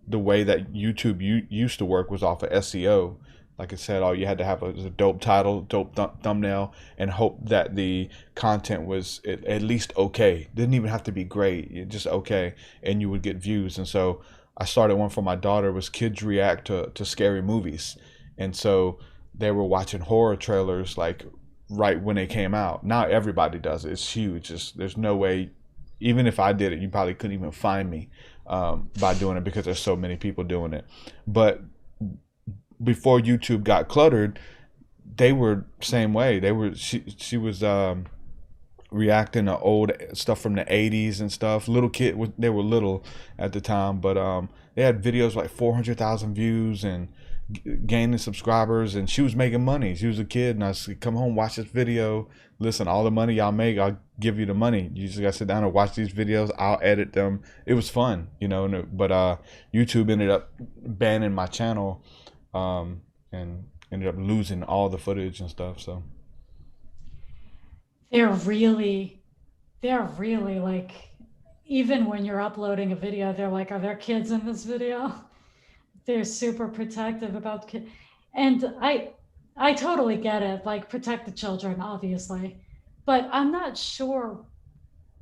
the way that YouTube used to work was off of SEO. Like I said, all you had to have was a dope title, dope thumbnail, and hope that the content was at least okay. Didn't even have to be great, just okay, and you would get views. And so I started one for my daughter. Was kids react to scary movies, and so they were watching horror trailers like right when they came out. Now everybody does it. It's huge. There's no way, even if I did it, you probably couldn't even find me by doing it because there's so many people doing it. But before YouTube got cluttered, they were same way. She was reacting to old stuff from the 80s and stuff. Little kid, they were little at the time, but they had videos like 400,000 views and gaining subscribers, and she was making money. She was a kid, and I said, come home, watch this video. Listen, all the money y'all make, I'll give you the money. You just gotta sit down and watch these videos. I'll edit them. It was fun, but YouTube ended up banning my channel and ended up losing all the footage and stuff. So they're really like, even when you're uploading a video, they're like, are there kids in this video? They're super protective about kids. And I totally get it, like protect the children, obviously, but I'm not sure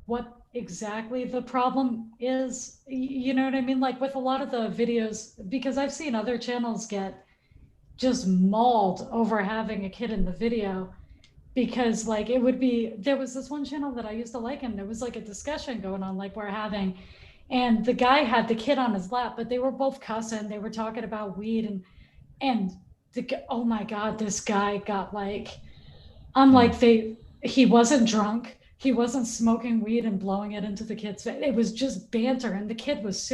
what exactly the problem is. You know what I mean? Like with a lot of the videos, because I've seen other channels get just mauled over having a kid in the video, because like there was this one channel that I used to like, and there was like a discussion going on, like we're having, and the guy had the kid on his lap, but they were both cussing. They were talking about weed and oh my God, this guy got like, he wasn't drunk. He wasn't smoking weed and blowing it into the kid's face. It was just banter. And the kid was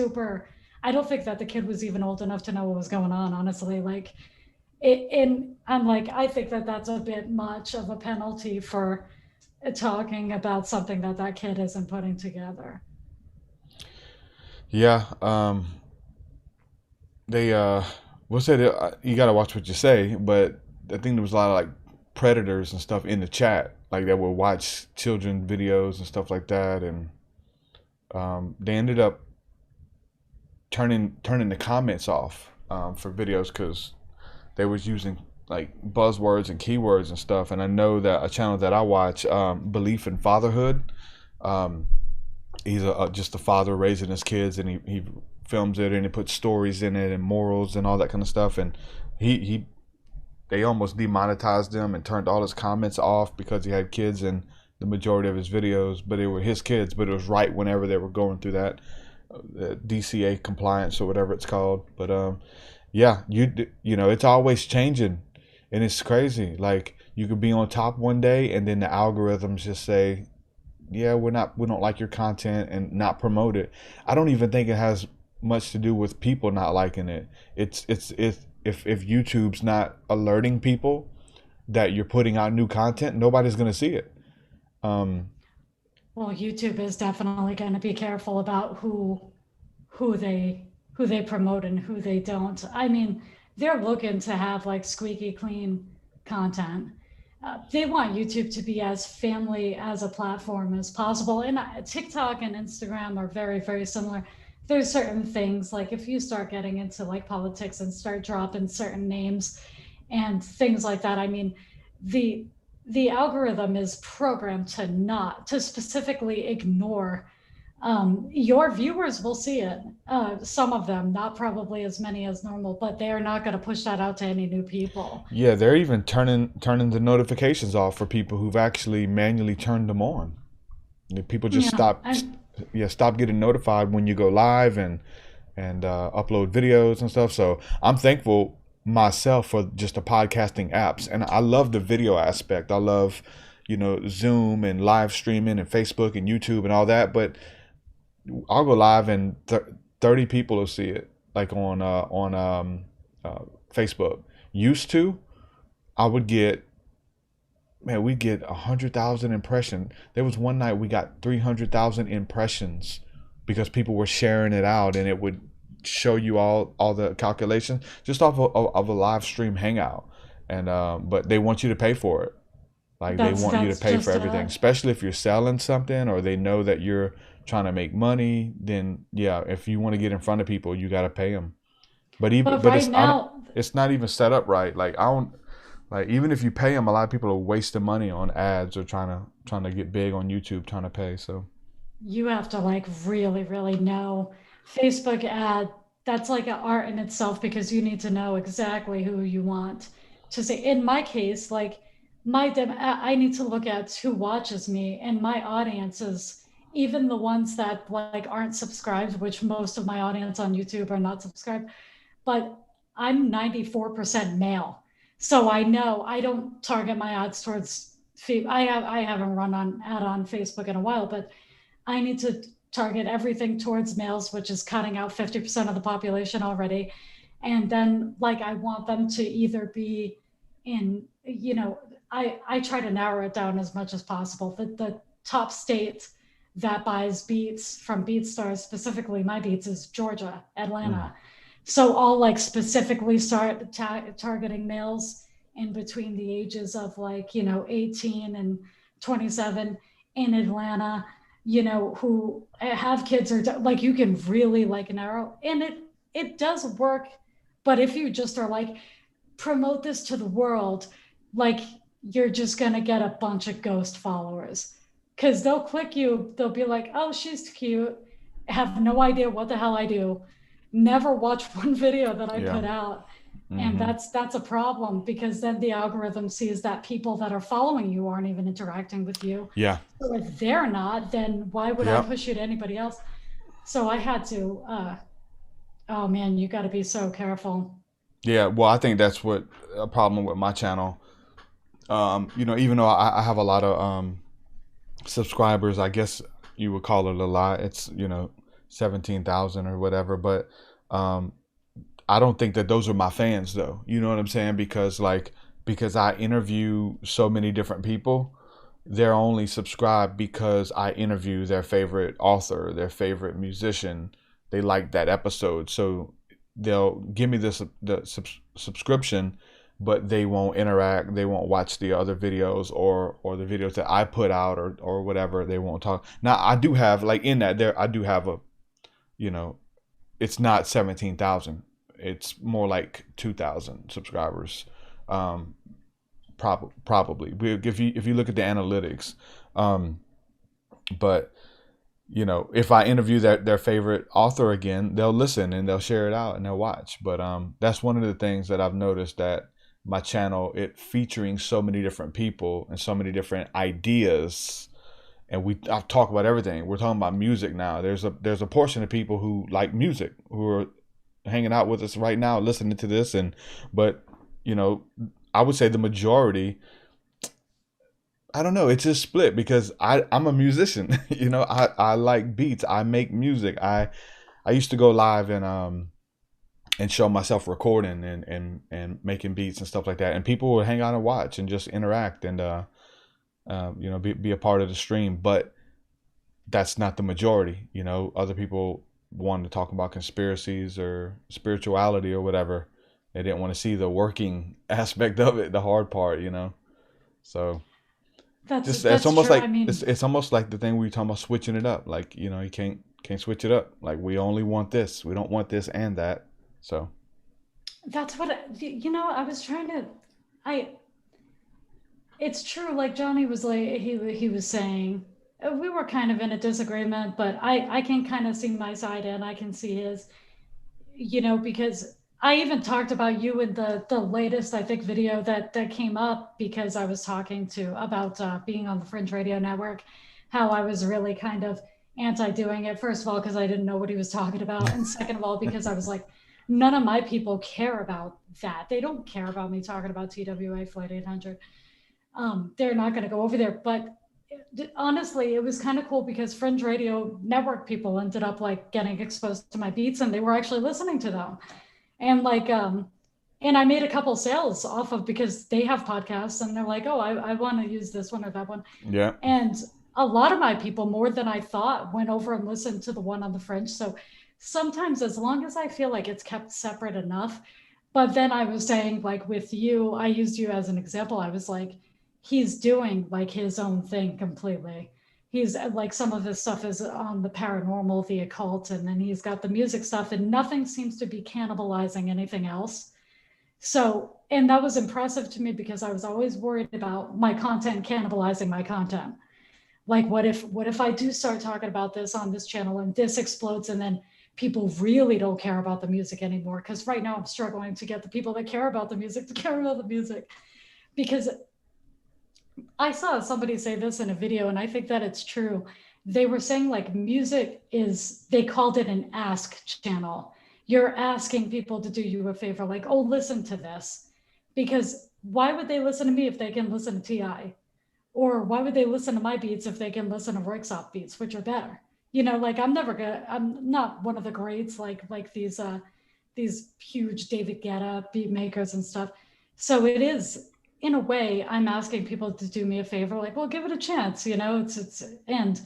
I don't think that the kid was even old enough to know what was going on, honestly. Like, and I'm like, I think that that's a bit much of a penalty for talking about something that kid isn't putting together. Yeah. They, we'll say that you got to watch what you say, but I think there was a lot of like predators and stuff in the chat, like that would watch children videos and stuff like that. And they ended up turning the comments off for videos because they was using like buzzwords and keywords and stuff. And I know that a channel that I watch, Belief in Fatherhood, he's just a father raising his kids, and he films it and he puts stories in it and morals and all that kind of stuff. And they almost demonetized him and turned all his comments off because he had kids in the majority of his videos, but they were his kids. But it was right whenever they were going through that DCA compliance or whatever it's called. But yeah, you know, it's always changing. And it's crazy. Like, you could be on top one day and then the algorithms just say, yeah, we don't like your content, and not promote it. I don't even think it has much to do with people not liking it. It's if YouTube's not alerting people that you're putting out new content, nobody's gonna see it. Um, Well, YouTube is definitely going to be careful about who they who they promote and who they don't. I mean, they're looking to have like squeaky clean content. They want YouTube to be as family as a platform as possible. And TikTok and Instagram are very, very similar. There's certain things like if you start getting into like politics and start dropping certain names and things like that, I mean, the algorithm is programmed to specifically ignore. Your viewers will see it. Some of them, not probably as many as normal, but they are not going to push that out to any new people. yeah, they're even turning the notifications off for people who've actually manually turned them on. People just Yeah, stop getting notified when you go live and upload videos and stuff. So I'm thankful myself for just the podcasting apps, and I love the video aspect. I love, Zoom and live streaming and Facebook and YouTube and all that. But I'll go live and 30 people will see it, like Facebook. Used to, I would get, man, we get 100,000 impressions. There was one night we got 300,000 impressions because people were sharing it out, and it would show you all the calculations just off of a live stream hangout. And but they want you to pay for it. Like, they want you to that's pay just for everything, especially if you're selling something or they know that you're trying to make money. Then yeah, if you want to get in front of people, you got to pay them. But but right now, it's not even set up right. Like, I don't, like, even if you pay them, a lot of people are wasting money on ads or trying to get big on YouTube, trying to pay. So you have to like really, really know Facebook ad. That's like an art in itself because you need to know exactly who you want to say. In my case, like I need to look at who watches me, and my audience is even the ones that like aren't subscribed, which most of my audience on YouTube are not subscribed, but I'm 94% male. So I know I don't target my ads towards, I haven't run an ad on Facebook in a while, but I need to target everything towards males, which is cutting out 50% of the population already. And then like, I want them to either be in, I try to narrow it down as much as possible. The top state that buys beats from BeatStars, specifically my beats, is Georgia, Atlanta. So I'll like specifically start targeting males in between the ages of like, 18 and 27 in Atlanta, who have kids, or like, you can really like narrow, and it does work. But if you just are like, promote this to the world, like, you're just going to get a bunch of ghost followers, because they'll click you. They'll be like, oh, she's cute. Have no idea what the hell I do. Never watch one video that I put out. And that's a problem, because then the algorithm sees that people that are following you aren't even interacting with you. yeah, So if they're not, then why would I push you to anybody else? So I had to, oh man, you got to be so careful. yeah. Well, I think that's what a problem with my channel. Even though I have a lot of subscribers, I guess you would call it a lot. It's 17,000 or whatever, but I don't think that those are my fans, though. You know what I'm saying? Because I interview so many different people, they're only subscribed because I interview their favorite author, their favorite musician. They like that episode, so they'll give me the subscription, but they won't interact. They won't watch the other videos or the videos that I put out or whatever. They won't talk. Now, I do have, like, in that there, I do have a, it's not 17,000. It's more like 2,000 subscribers. Probably. If you look at the analytics, but if I interview their favorite author again, they'll listen and they'll share it out and they'll watch. But that's one of the things that I've noticed, that my channel, it featuring so many different people and so many different ideas, and I've talked about everything. We're talking about music now. There's a portion of people who like music, who are hanging out with us right now, listening to this, but I would say the majority, I don't know, it's just split because I'm a musician. You know, I like beats. I make music. I used to go live and show myself recording and making beats and stuff like that. And people would hang out and watch and just interact and you know, be a part of the stream. But that's not the majority. You know, other people wanted to talk about conspiracies or spirituality or whatever. They didn't want to see the working aspect of it, the hard part, you know. So That's it's almost true. like I mean, it's almost like the thing we were talking about switching it up. Like, you know, you can't switch it up. Like, we only want this. We don't want this and that. So that's what you know. I was trying to. It's true. Like Johnny was like he was saying, we were kind of in a disagreement, but I can kind of see my side and I can see his. You know, because I even talked about you in the latest, I think, video that came up, because I was talking about being on the Fringe Radio Network, how I was really kind of anti doing it. First of all, because I didn't know what he was talking about, and second of all, because I was like, none of my people care about that. They don't care about me talking about TWA Flight 800. They're not going to go over there. But honestly, it was kind of cool because Fringe Radio Network people ended up like getting exposed to my beats, and they were actually listening to them. And like, and I made a couple sales off of, because they have podcasts and they're like, oh, I want to use this one or that one. yeah. And a lot of my people, more than I thought, went over and listened to the one on the Fringe. So sometimes, as long as I feel like it's kept separate enough. But then I was saying, like with you, I used you as an example. I was like, he's doing like his own thing completely. He's like, some of his stuff is on the paranormal, the occult, and then he's got the music stuff, and nothing seems to be cannibalizing anything else. So, and that was impressive to me, because I was always worried about my content cannibalizing my content. Like, what if I do start talking about this on this channel and this explodes, and then people really don't care about the music anymore? Because right now I'm struggling to get the people that care about the music to care about the music. Because I saw somebody say this in a video, and I think that it's true. They were saying like music is, they called it an ask channel. You're asking people to do you a favor, like, oh, listen to this. Because why would they listen to me if they can listen to T.I.? Or why would they listen to my beats if they can listen to Rixop beats, which are better? You know, like, I'm not one of the greats, like these huge David Guetta beat makers and stuff. So it is, in a way, I'm asking people to do me a favor, like, well, give it a chance, you know. And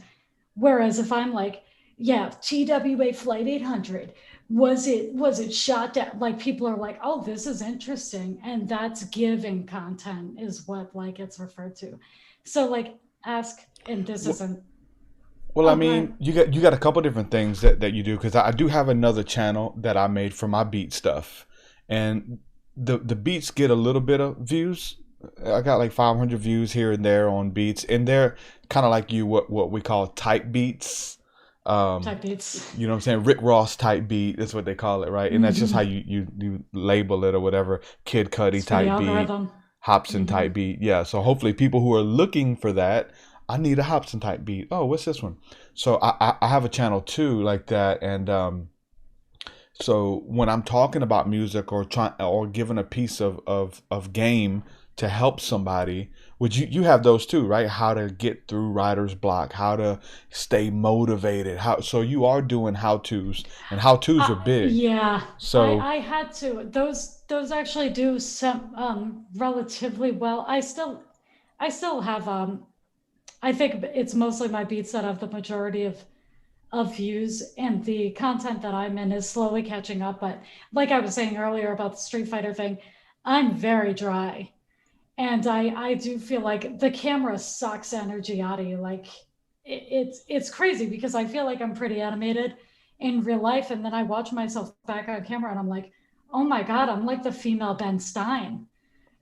whereas if I'm like, yeah, TWA Flight 800, was it shot down? Like, people are like, oh, this is interesting, and that's giving content, is what like it's referred to. So like, ask, and this isn't. Well, I mean, you got a couple different things that you do, because I do have another channel that I made for my beat stuff, and the beats get a little bit of views. I got like 500 views here and there on beats, and they're kind of like what we call type beats. Type beats. You know what I'm saying? Rick Ross type beat is what they call it, right? And that's just how you label it or whatever. Kid Cudi type beat, Hobson type beat. Yeah. So hopefully people who are looking for that, I need a Hobson type beat. Oh, what's this one? So I have a channel too like that, and so when I'm talking about music or giving a piece of game to help somebody, which you have those too, right? How to get through writer's block, how to stay motivated, so you are doing how-tos, and how-tos are big. Yeah. So I had to. Those actually do some relatively well. I still have I think it's mostly my beats that have the majority of views, and the content that I'm in is slowly catching up. But like I was saying earlier about the Street Fighter thing, I'm very dry. And I do feel like the camera sucks energy out of you. Like, it's crazy, because I feel like I'm pretty animated in real life, and then I watch myself back on camera and I'm like, oh my God, I'm like the female Ben Stein.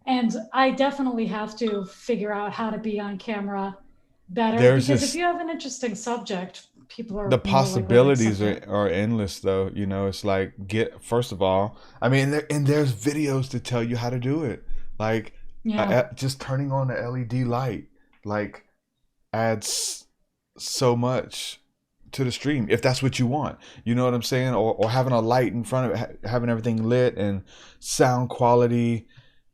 And I definitely have to figure out how to be on camera better, because if you have an interesting subject, people are, the possibilities are endless, though. You know, it's like, first of all, I mean, and there's videos to tell you how to do it. Like, just turning on the LED light, like, adds so much to the stream, if that's what you want. You know what I'm saying? Or having a light in front of it, having everything lit, and sound quality,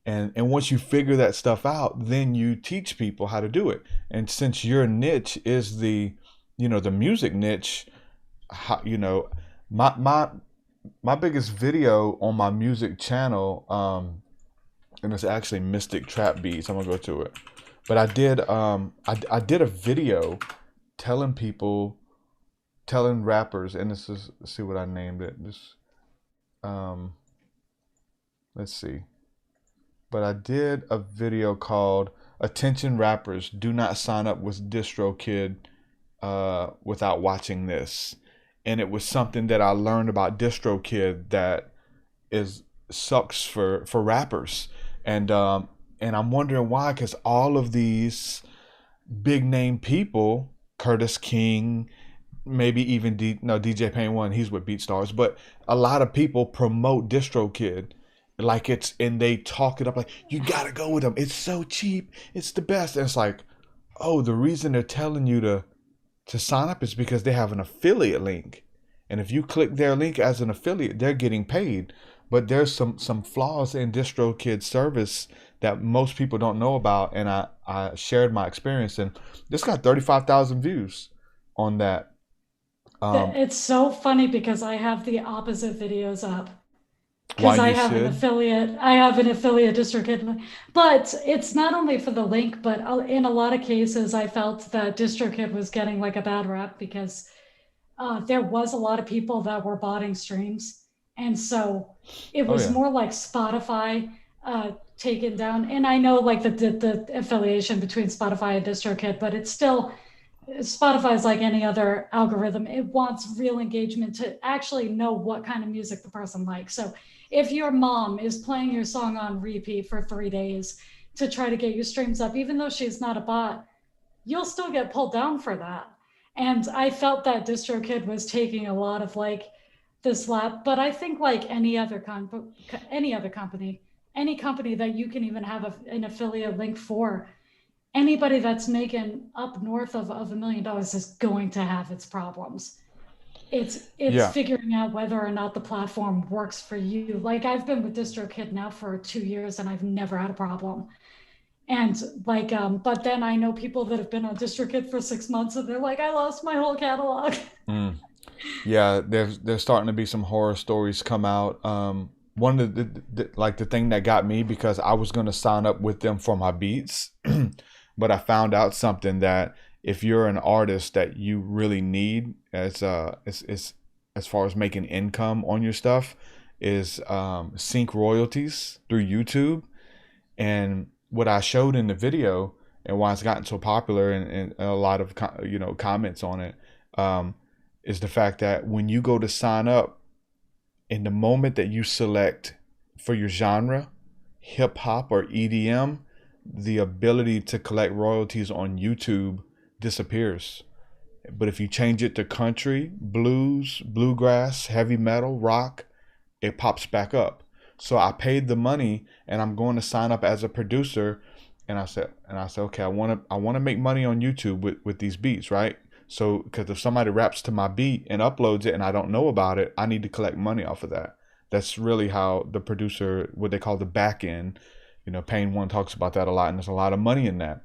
And once you figure that stuff out, then you teach people how to do it. And since your niche is the music niche, how, my biggest video on my music channel, and it's actually Mystic Trap Beats. I'm gonna go to it. But I did I did a video telling rappers, and this is, let's see what I named it. Let's see. But I did a video called "Attention Rappers, Do Not Sign Up with DistroKid without watching this." And it was something that I learned about DistroKid that sucks for rappers. And I'm wondering why, because all of these big name people, Curtis King, maybe even DJ Payne One, he's with BeatStars, but a lot of people promote DistroKid like and they talk it up like, you gotta go with them, it's so cheap, it's the best. And it's like, oh, the reason they're telling you to sign up is because they have an affiliate link, and if you click their link as an affiliate, they're getting paid. But there's some flaws in DistroKid's service that most people don't know about, and I shared my experience, and this got 35,000 views on that. It's so funny because I have the opposite videos up. Why Because I you have an should? affiliate DistroKid, but it's not only for the link, but in a lot of cases, I felt that DistroKid was getting like a bad rap because there was a lot of people that were botting streams, and so it Oh was yeah. more like Spotify taken down. And I know like the affiliation between Spotify and DistroKid, but it's still, Spotify is like any other algorithm. It wants real engagement to actually know what kind of music the person likes. So if your mom is playing your song on repeat for 3 days to try to get your streams up, even though she's not a bot, you'll still get pulled down for that. And I felt that DistroKid was taking a lot of like this lap, but I think like any other company, any company that you can even have an affiliate link for, anybody that's making up north of $1 million is going to have its problems. It's Yeah. figuring out whether or not the platform works for you. Like I've been with DistroKid now for 2 years and I've never had a problem. And like, but then I know people that have been on DistroKid for 6 months and they're like, I lost my whole catalog. Yeah, there's starting to be some horror stories come out. One of the thing that got me, because I was gonna sign up with them for my beats, but I found out something, that if you're an artist that you really need as far as making income on your stuff, is sync royalties through YouTube. And what I showed in the video, and why it's gotten so popular, and a lot of comments on it, is the fact that when you go to sign up, in the moment that you select for your genre, hip hop or EDM, the ability to collect royalties on YouTube disappears. But if you change it to country, blues, bluegrass, heavy metal, rock, it pops back up. So I paid the money and I'm going to sign up as a producer. And I said, okay, I want to make money on YouTube with these beats, right? So, because if somebody raps to my beat and uploads it and I don't know about it, I need to collect money off of that. That's really how the producer, what they call the back end, Payne One talks about that a lot, and there's a lot of money in that.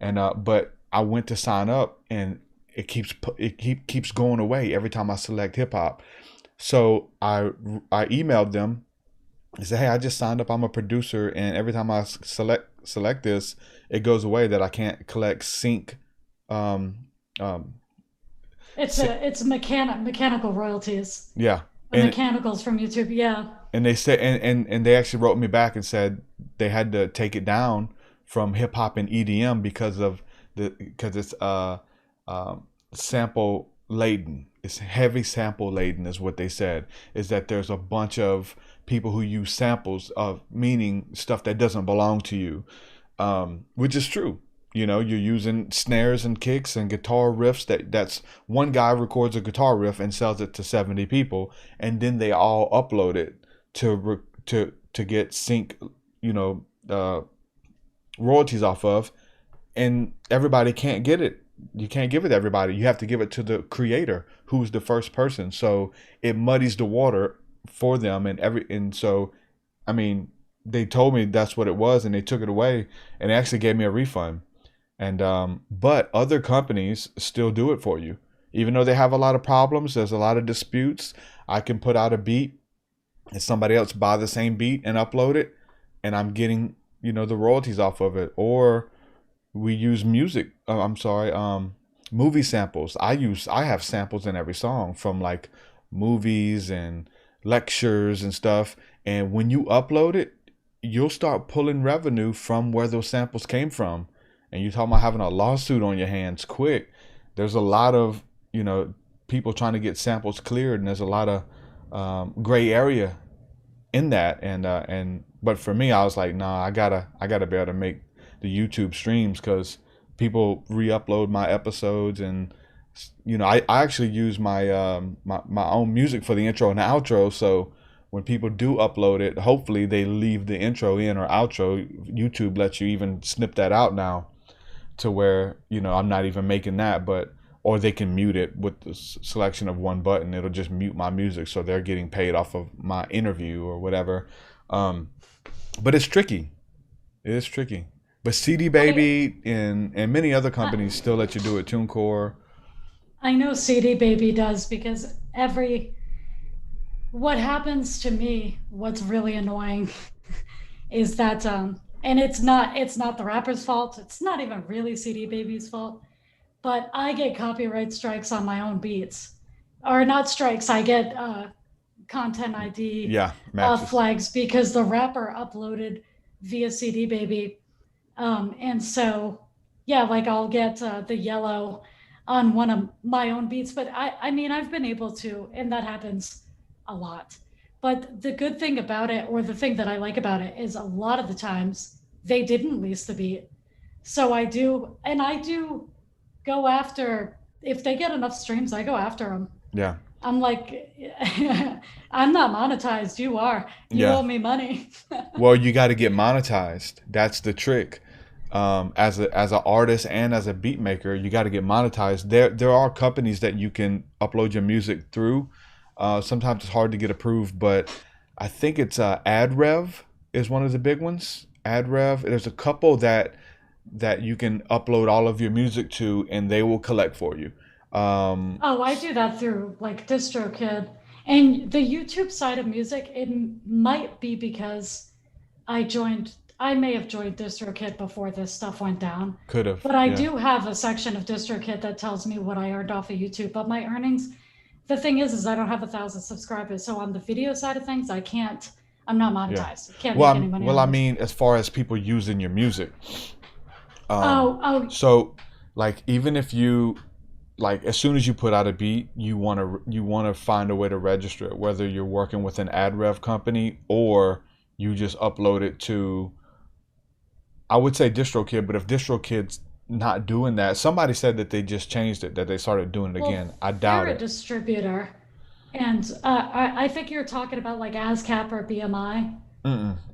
And but I went to sign up and it keeps going away every time I select hip hop. So I emailed them and said, hey, I just signed up, I'm a producer, and every time I select this, it goes away, that I can't collect sync. It's mechanical royalties. Yeah. The mechanicals from YouTube, yeah. And they said, and they actually wrote me back and said they had to take it down from hip hop and EDM because it's sample laden. It's heavy sample laden, is what they said. Is that there's a bunch of people who use samples, of meaning stuff that doesn't belong to you, which is true. You're using snares and kicks and guitar riffs. That's one guy records a guitar riff and sells it to 70 people, and then they all upload it to get sync, royalties off of, and everybody can't get it. You can't give it to everybody. You have to give it to the creator, who's the first person. So it muddies the water for them, and so, I mean, they told me that's what it was, and they took it away, and they actually gave me a refund. And but other companies still do it for you, even though they have a lot of problems. There's a lot of disputes. I can put out a beat, and somebody else buy the same beat and upload it, and I'm getting, you know, the royalties off of it. Or we use music. Movie samples. I have samples in every song from like movies and lectures and stuff. And when you upload it, you'll start pulling revenue from where those samples came from. And you're talking about having a lawsuit on your hands quick. There's a lot of, you know, people trying to get samples cleared, and there's a lot of gray area in that. But for me, I was like, nah, I gotta be able to make the YouTube streams, because people re-upload my episodes, and you know, I actually use my my own music for the intro and the outro. So when people do upload it, hopefully they leave the intro in or outro. YouTube lets you even snip that out now, to where, you know, I'm not even making that, or they can mute it with the selection of one button. It'll just mute my music, so they're getting paid off of my interview or whatever. But it's tricky. It is tricky. But CD Baby and many other companies still let you do it. TuneCore. I know CD Baby does, because what happens to me, what's really annoying is that and it's not the rapper's fault. It's not even really CD Baby's fault, but I get copyright strikes on my own beats, or not strikes. I get content ID flags, because the rapper uploaded via CD Baby. And so, yeah, like I'll get the yellow on one of my own beats. But I mean, I've been able to, and that happens a lot. But the good thing about it, or the thing that I like about it, is a lot of the times they didn't lease the beat. So I do go after, if they get enough streams, I go after them. Yeah. I'm like, I'm not monetized. You are. You owe me money. Well, you got to get monetized. That's the trick. As an artist and as a beat maker, you got to get monetized. There are companies that you can upload your music through. Sometimes it's hard to get approved, but I think it's AdRev is one of the big ones. AdRev. There's a couple that you can upload all of your music to, and they will collect for you. I do that through like DistroKid. And the YouTube side of music, it might be because I may have joined DistroKid before this stuff went down. Could have. But I do have a section of DistroKid that tells me what I earned off of YouTube. But my earnings, the thing is I don't have 1,000 subscribers. So on the video side of things, I'm not monetized. Can't make any money. Well, I mean, as far as people using your music. So like, even if you, like, as soon as you put out a beat, you want to find a way to register it, whether you're working with an AdRev company or you just upload it to, I would say DistroKid, but if DistroKid's not doing that, somebody said that they just changed it, that they started doing it again. I doubt they're it. A distributor, and I think you're talking about like ASCAP or BMI.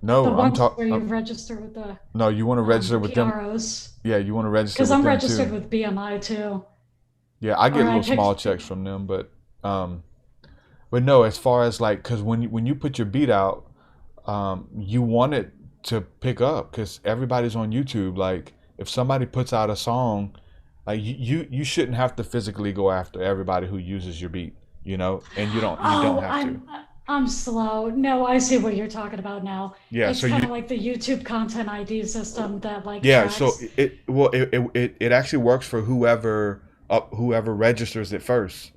No, I'm talking where you register with the. No, you want to register with PROs. them. Yeah, you want to register because with I'm them registered too. with BMI too. Yeah, I get little small checks from them, but no, as far as like, because when you put your beat out, you want it to pick up, because everybody's on YouTube. Like, if somebody puts out a song, like you shouldn't have to physically go after everybody who uses your beat, you know, and you don't have to. I'm slow. No, I see what you're talking about now. Yeah, it's so kind of like the YouTube content ID system that like. Yeah, tracks. so it actually works for whoever registers it first.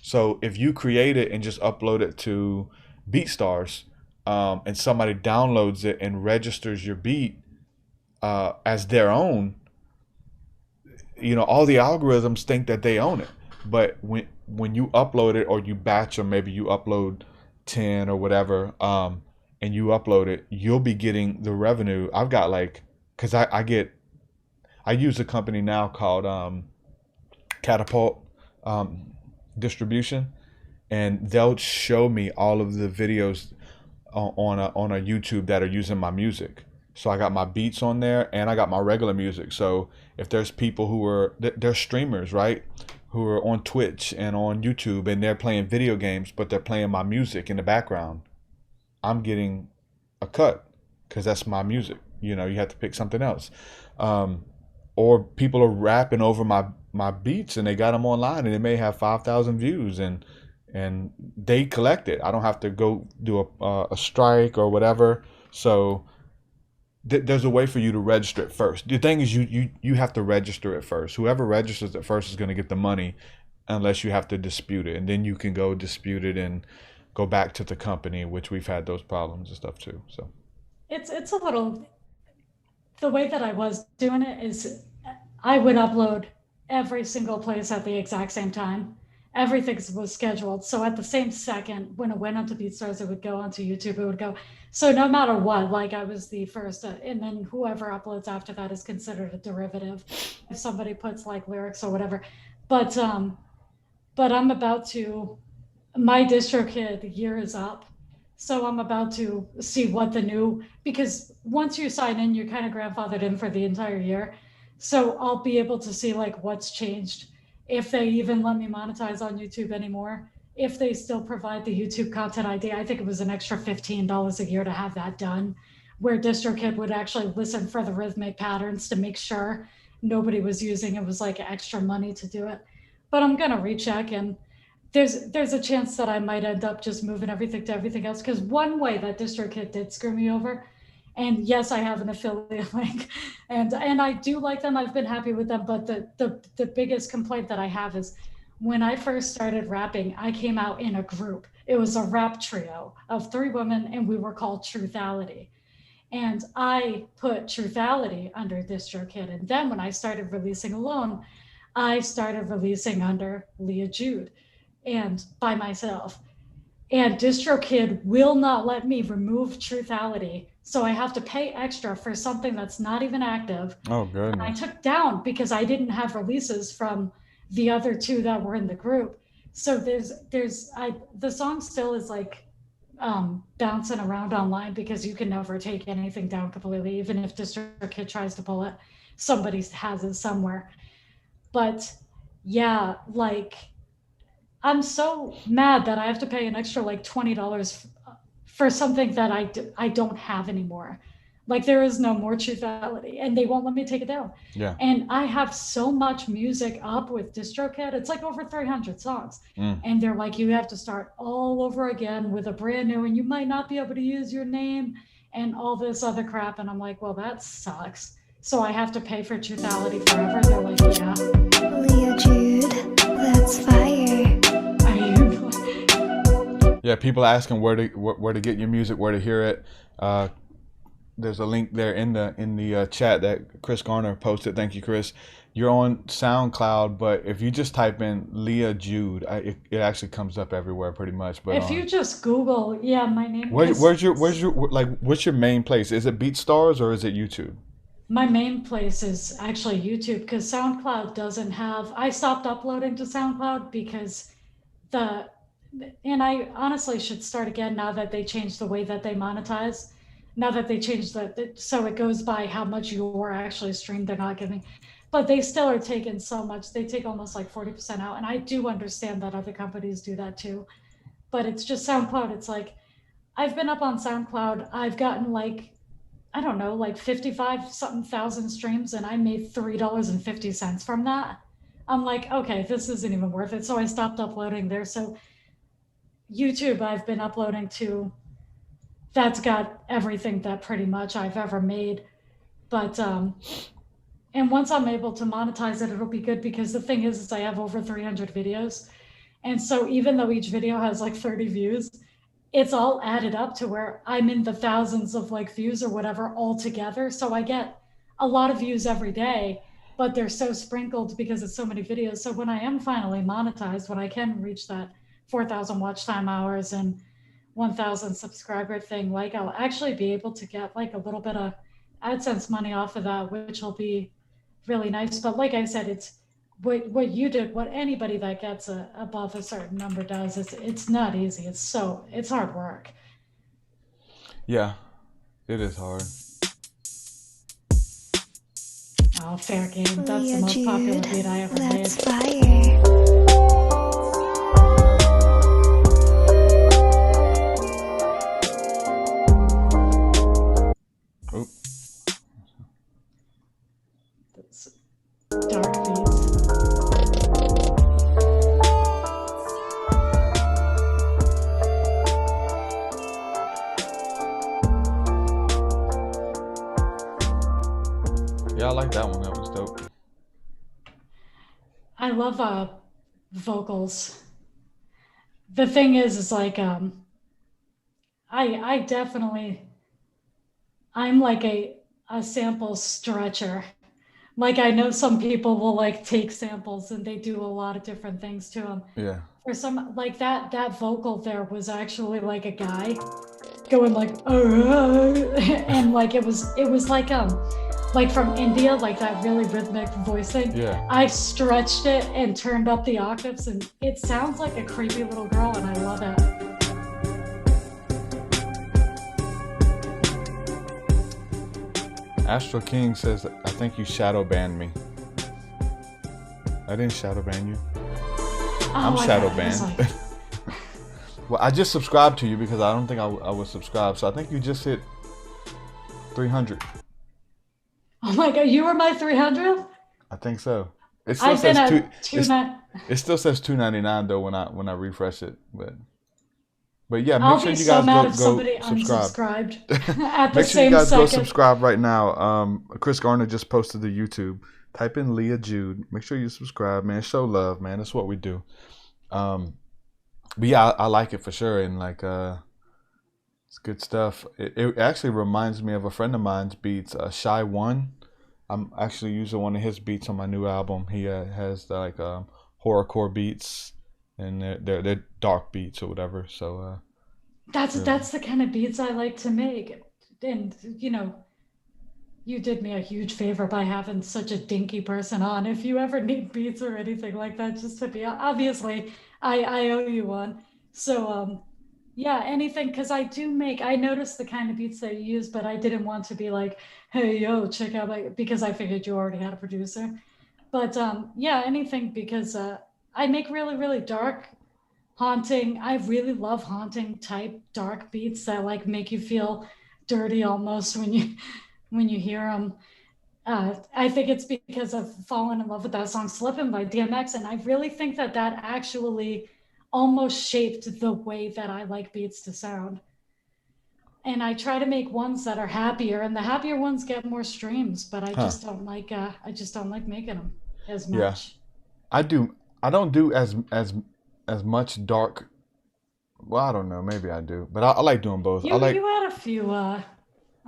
So if you create it and just upload it to BeatStars, and somebody downloads it and registers your beat as their own, you know, all the algorithms think that they own it. But when you upload it, or you batch, or maybe you upload 10 or whatever, and you upload it, you'll be getting the revenue. I've got like, because I use a company now called Catapult Distribution, and they'll show me all of the videos on a YouTube that are using my music. So I got my beats on there, and I got my regular music. So if there's people they're streamers, right, who are on Twitch and on YouTube, and they're playing video games, but they're playing my music in the background, I'm getting a cut. because that's my music. You know, you have to pick something else. Or people are rapping over my beats and they got them online and it may have 5,000 views and they collect it. I don't have to go do a strike or whatever. So there's a way for you to register it first. The thing is you have to register it first. Whoever registers it first is going to get the money unless you have to dispute it. And then you can go dispute it and go back to the company, which we've had those problems and stuff too. So it's a little, the way that I was doing it is I would upload every single place at the exact same time. Everything was scheduled. So at the same second, when it went onto BeatStars, it would go onto YouTube, it would go. So no matter what, like I was the first, and then whoever uploads after that is considered a derivative. If somebody puts like lyrics or whatever. But I'm about to, my DistroKid year is up. So I'm about to see what the new, because once you sign in, you're kind of grandfathered in for the entire year. So I'll be able to see like what's changed, if they even let me monetize on YouTube anymore, if they still provide the YouTube content ID. I think it was an extra $15 a year to have that done, where DistroKid would actually listen for the rhythmic patterns to make sure nobody was using it was like extra money to do it. But I'm gonna recheck, and there's a chance that I might end up just moving everything to everything else, because one way that DistroKid did screw me over, and yes, I have an affiliate link, and I do like them. I've been happy with them, but the biggest complaint that I have is when I first started rapping, I came out in a group. It was a rap trio of 3 women, and we were called Truthality. And I put Truthality under DistroKid, and then when I started releasing alone, I started releasing under LeahJude and by myself. And DistroKid will not let me remove Truthality. So I have to pay extra for something that's not even active. oh goodness. And I took down because I didn't have releases from the other 2 that were in the group. So the song still is like bouncing around online, because you can never take anything down completely. Even if DistroKid tries to pull it, somebody has it somewhere. But yeah, like, I'm so mad that I have to pay an extra like $20 for something that I don't have anymore. Like, there is no more Truthality, and they won't let me take it down. Yeah. And I have so much music up with DistroKid. It's like over 300 songs. And they're like, you have to start all over again with a brand new, and you might not be able to use your name and all this other crap. And I'm like, well, that sucks. So I have to pay for Truthality forever. They're like, yeah. LeahJude, that's fire. Yeah, people asking where to get your music, where to hear it. There's a link there in the chat that Chris Garner posted. Thank you, Chris. You're on SoundCloud, but if you just type in LeahJude, it actually comes up everywhere pretty much. But if you just Google, yeah, my name. What's your main place? Is it BeatStars or is it YouTube? My main place is actually YouTube, because SoundCloud doesn't have. I stopped uploading to SoundCloud because and I honestly should start again now that they changed the way that they monetize. Now that they changed so it goes by how much you're actually streamed, they're not giving, but they still are taking so much. They take almost like 40% out. And I do understand that other companies do that too, but it's just SoundCloud. It's like, I've been up on SoundCloud. I've gotten like, I don't know, like 55 something thousand streams, and I made $3.50 from that. I'm like, okay, this isn't even worth it. So I stopped uploading there. So YouTube, I've been uploading to. That's got everything that pretty much I've ever made. But, and once I'm able to monetize it, it'll be good, because the thing is I have over 300 videos. And so even though each video has like 30 views, it's all added up to where I'm in the thousands of like views or whatever all together. So I get a lot of views every day, but they're so sprinkled because it's so many videos. So when I am finally monetized, when I can reach that 4,000 watch time hours and 1,000 subscriber thing, like, I'll actually be able to get like a little bit of AdSense money off of that, which will be really nice. But like I said, it's what you did, what anybody that gets above a certain number does. It's not easy. It's hard work. Yeah, it is hard. Oh, fair game. That's the most popular beat I ever made. That's fire. I like that one. That was dope. I love vocals. The thing is like I definitely I'm like a sample stretcher. Like I know some people will like take samples and they do a lot of different things to them. Yeah. For some like that vocal there was actually like a guy going like and like it was like from India, like that really rhythmic voice thing. Yeah. I stretched it and turned up the octaves and it sounds like a creepy little girl and I love it. Astro King says, I think you shadow banned me. I didn't shadow ban you. I'm shadow banned. Like... Well, I just subscribed to you because I don't think I was subscribed. So I think you just hit 300. Oh my God, you were my 300th? I think so. It still says it still says 299 though when I refresh it. But yeah, I'll make sure be you so guys mad go if somebody subscribe. unsubscribed at the Make sure you same guys go second. subscribe right now. Chris Garner just posted the YouTube. Type in LeahJude. Make sure you subscribe, man. Show love, man. That's what we do. But yeah, I like it for sure, and like it's good stuff. It actually reminds me of a friend of mine's beats, Shy One. I'm actually using one of his beats on my new album. He has like horrorcore beats, and they're dark beats or whatever. So that's the kind of beats I like to make. And you know, you did me a huge favor by having such a dinky person on. If you ever need beats or anything like that, just hit me up. Obviously, I owe you one. So yeah, anything, because I noticed the kind of beats that you use, but I didn't want to be like, hey, yo, check out because I figured you already had a producer. But yeah, anything, because I make really, really dark, haunting. I really love haunting type dark beats that like make you feel dirty almost when you hear them. I think it's because I've fallen in love with that song Slippin' by DMX, and I really think that actually almost shaped the way that I like beats to sound. And I try to make ones that are happier, and the happier ones get more streams, but I just don't like making them as much. Yeah. I don't do as much dark. Well, I don't know, maybe I do, but I like doing both. You had a few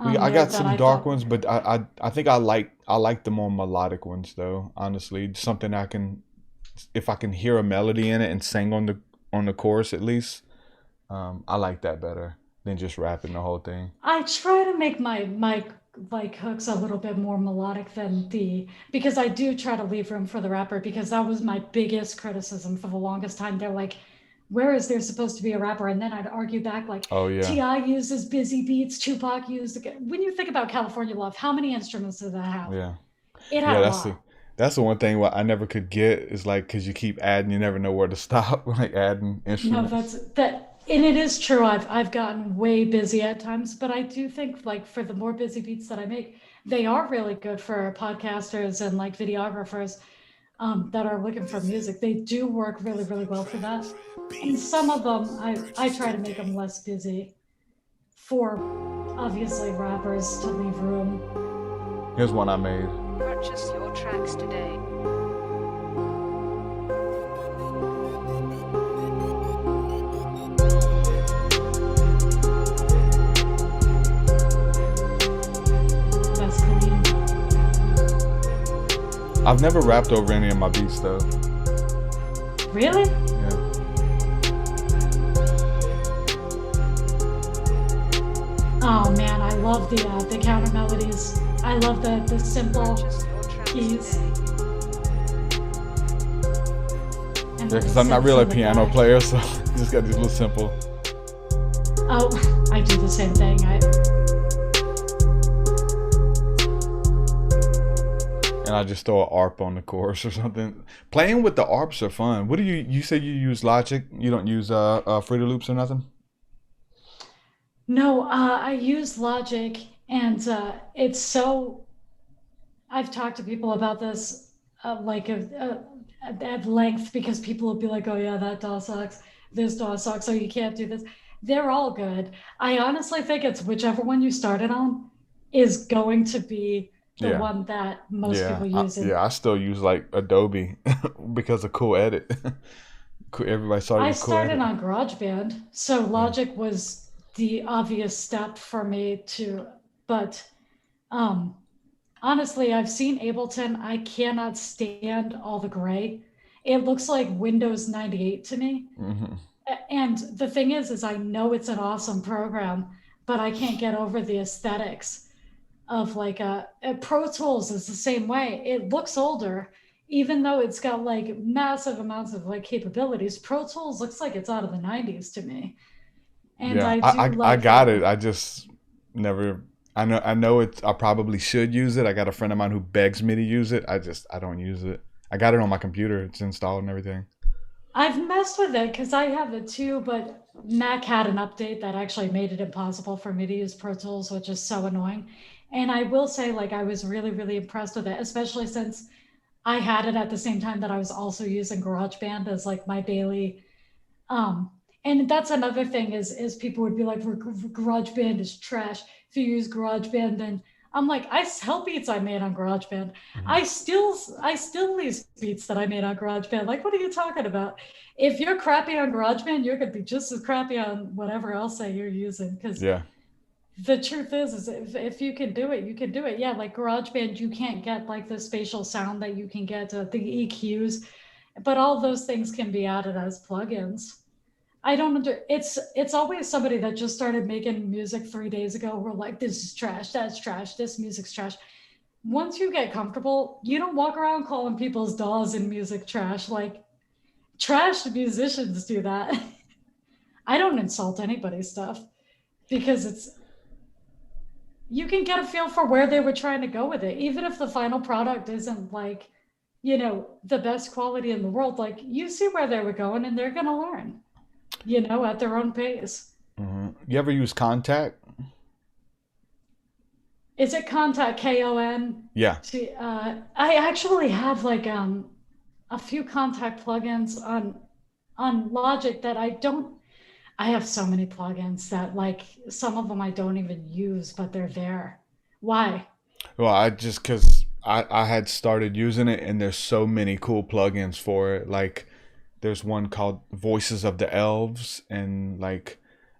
I got some dark ones, but I think I like the more melodic ones though, honestly. Something if I can hear a melody in it and sing on the chorus at least, I like that better than just rapping the whole thing. I try to make my like hooks a little bit more melodic than because I do try to leave room for the rapper, because that was my biggest criticism for the longest time. They're like, where is there supposed to be a rapper? And then I'd argue back like, oh yeah, T.I. uses busy beats, Tupac used. When you think about California Love, how many instruments does that have? Yeah, it had a lot. That's the one thing what I never could get is like, because you keep adding, you never know where to stop, like adding instruments. No, and it is true. I've gotten way busy at times, but I do think like for the more busy beats that I make, they are really good for podcasters and like videographers that are looking for music. They do work really, really well for that. And some of them, I try to make them less busy for obviously rappers to leave room. Here's one I made. Purchase your tracks today. That's clean. I've never rapped over any of my beats though. Really? Yeah. Oh man, I love the counter melodies. I love the simple keys. Yeah, because I'm not really a piano player, so I just got these little simple. Oh, I do the same thing. And I just throw an ARP on the chorus or something. Playing with the ARPs are fun. What do you say you use Logic? You don't use Fruity Loops or nothing? No, I use Logic, and it's so. I've talked to people about this at length, because people will be like, "Oh yeah, that DAW sucks. This DAW sucks. So you can't do this." They're all good. I honestly think it's whichever one you started on is going to be the one that most people use. I still use like Adobe because of Cool Edit. Everybody started. I started on GarageBand, so Logic was the obvious step for me to. But honestly, I've seen Ableton. I cannot stand all the gray. It looks like Windows 98 to me. Mm-hmm. And the thing is I know it's an awesome program, but I can't get over the aesthetics of like Pro Tools is the same way. It looks older, even though it's got like massive amounts of like capabilities. Pro Tools looks like it's out of the 90s to me. And I got it. I just never. I know it. I probably should use it. I got a friend of mine who begs me to use it. I don't use it. I got it on my computer. It's installed and everything. I've messed with it because I have it too, but Mac had an update that actually made it impossible for me to use Pro Tools, which is so annoying. And I will say, like, I was really, really impressed with it, especially since I had it at the same time that I was also using GarageBand as like my daily. And that's another thing is people would be like, GarageBand is trash. If you use GarageBand, then I'm like, I sell beats I made on GarageBand. Mm-hmm. I still lease beats that I made on GarageBand. Like, what are you talking about? If you're crappy on GarageBand, you're gonna be just as crappy on whatever else that you're using. Because the truth is if you can do it, you can do it. Yeah, like GarageBand, you can't get like the spatial sound that you can get the EQs, but all those things can be added as plugins. I don't it's always somebody that just started making music 3 days ago. We're like, this is trash, that's trash, this music's trash. Once you get comfortable, you don't walk around calling people's DAWs and music trash. Like, trash musicians do that. I don't insult anybody's stuff because you can get a feel for where they were trying to go with it. Even if the final product isn't like, the best quality in the world, like, you see where they were going and they're gonna learn. At their own pace. Mm-hmm. You ever use Contact? Is it Contact, KON? Yeah. I actually have like a few Contact plugins on Logic that I have so many plugins that like some of them I don't even use, but they're there. Why? Well, because I had started using it and there's so many cool plugins for it. Like, there's one called Voices of the Elves and like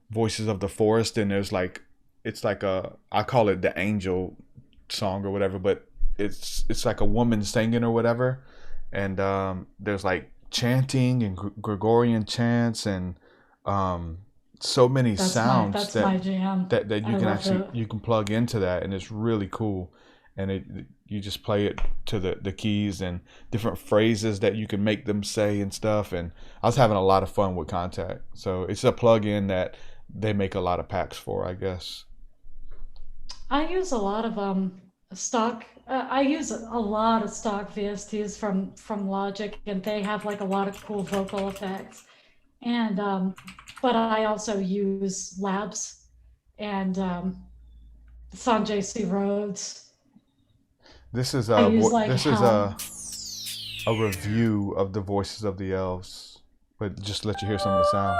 Voices of the Forest, and there's like, it's like I call it the angel song or whatever, but it's like a woman singing or whatever, and there's like chanting and Gregorian chants and so many sounds my jam. that you can actually you can plug into that, and it's really cool. And you just play it to the keys and different phrases that you can make them say and stuff. And I was having a lot of fun with Contact. So it's a plugin that they make a lot of packs for, I guess. I use a lot of stock. I use a lot of stock VSTs from Logic, and they have like a lot of cool vocal effects. And but I also use Labs and Sanjay C. Rhodes. This is a review of the Voices of the Elves, but just let you hear some of the sounds.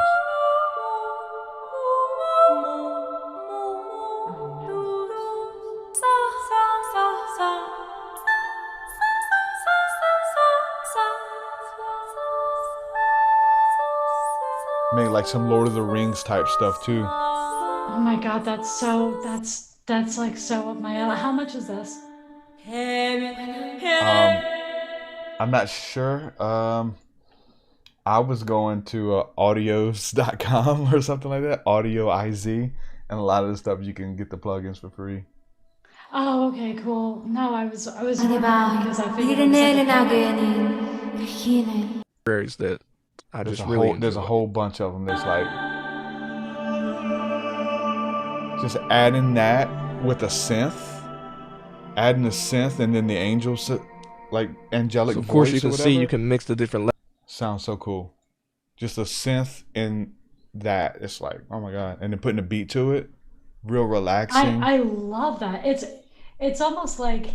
Made like some Lord of the Rings type stuff too. Oh my God, that's like so up my alley. How much is this? I'm not sure. I was going to audios.com or something like that, AudioIZ, and a lot of the stuff you can get the plugins for free. Oh, okay, cool. No, I was wondering because I figured it was that I just there's a whole bunch of them. There's like just adding that with a synth. Adding the synth and then the angels, like angelic voice. Of course, you can see you can mix the different levels. Sounds so cool. Just a synth in that, it's like, oh my God. And then putting a beat to it, real relaxing. I love that. It's almost like,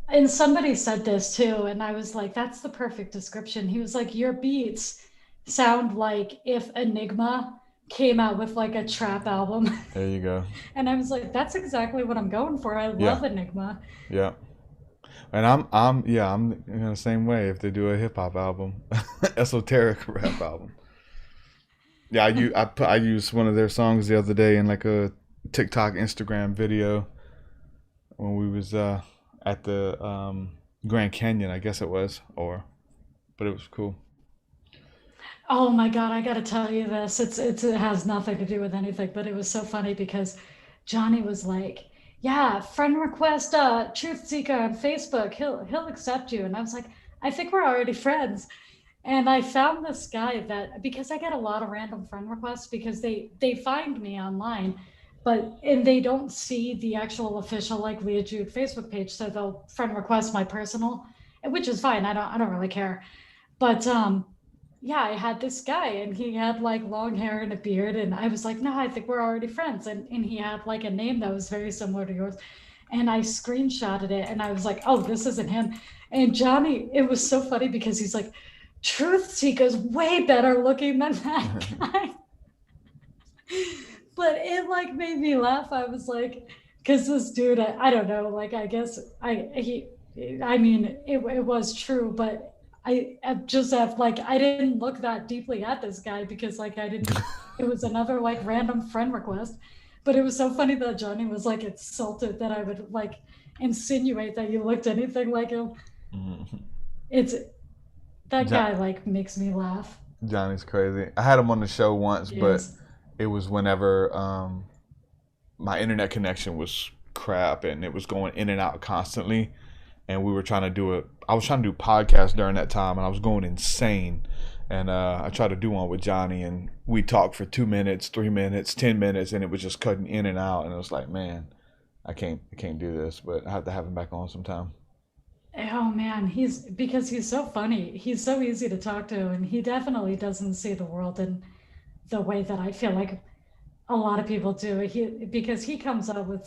and somebody said this too, and I was like, that's the perfect description. He was like, your beats sound like if Enigma came out with like a trap album. There you go. And I was like, that's exactly what I'm going for. I love Enigma. Yeah. And I'm the same way. If they do a hip hop album, esoteric rap album. Yeah, I used one of their songs the other day in like a TikTok, Instagram video when we was at the Grand Canyon, I guess it was, but it was cool. Oh my God, I gotta tell you this. It has nothing to do with anything, but it was so funny because Johnny was like, "Yeah, friend request TruthSeekah on Facebook. He'll accept you." And I was like, "I think we're already friends." And I found this guy that because I get a lot of random friend requests because they find me online, and they don't see the actual official like LeahJude Facebook page, so they'll friend request my personal, which is fine. I don't really care. But yeah, I had this guy and he had like long hair and a beard, and I was like, "No, I think we're already friends." And he had like a name that was very similar to yours. And I screenshotted it and I was like, "Oh, this isn't him." And Johnny, it was so funny because he's like, "TruthSeekah's way better looking than that guy." But it like made me laugh. I was like, because this dude, I don't know, like I guess I mean, it was true, but I just have like I didn't look that deeply at this guy because like I didn't. It was another like random friend request, but it was so funny that Johnny was like insulted that I would like insinuate that you looked anything like him. Mm-hmm. That guy like makes me laugh. Johnny's crazy. I had him on the show once, but it was whenever my internet connection was crap and it was going in and out constantly. And we were trying to do I was trying to do podcasts during that time, and I was going insane. And I tried to do one with Johnny, and we talked for 2 minutes, 3 minutes, 10 minutes, and it was just cutting in and out. And it was like, man, I can't do this, but I have to have him back on sometime. Oh man, because he's so funny. He's so easy to talk to, and he definitely doesn't see the world in the way that I feel like a lot of people do. Because he comes up with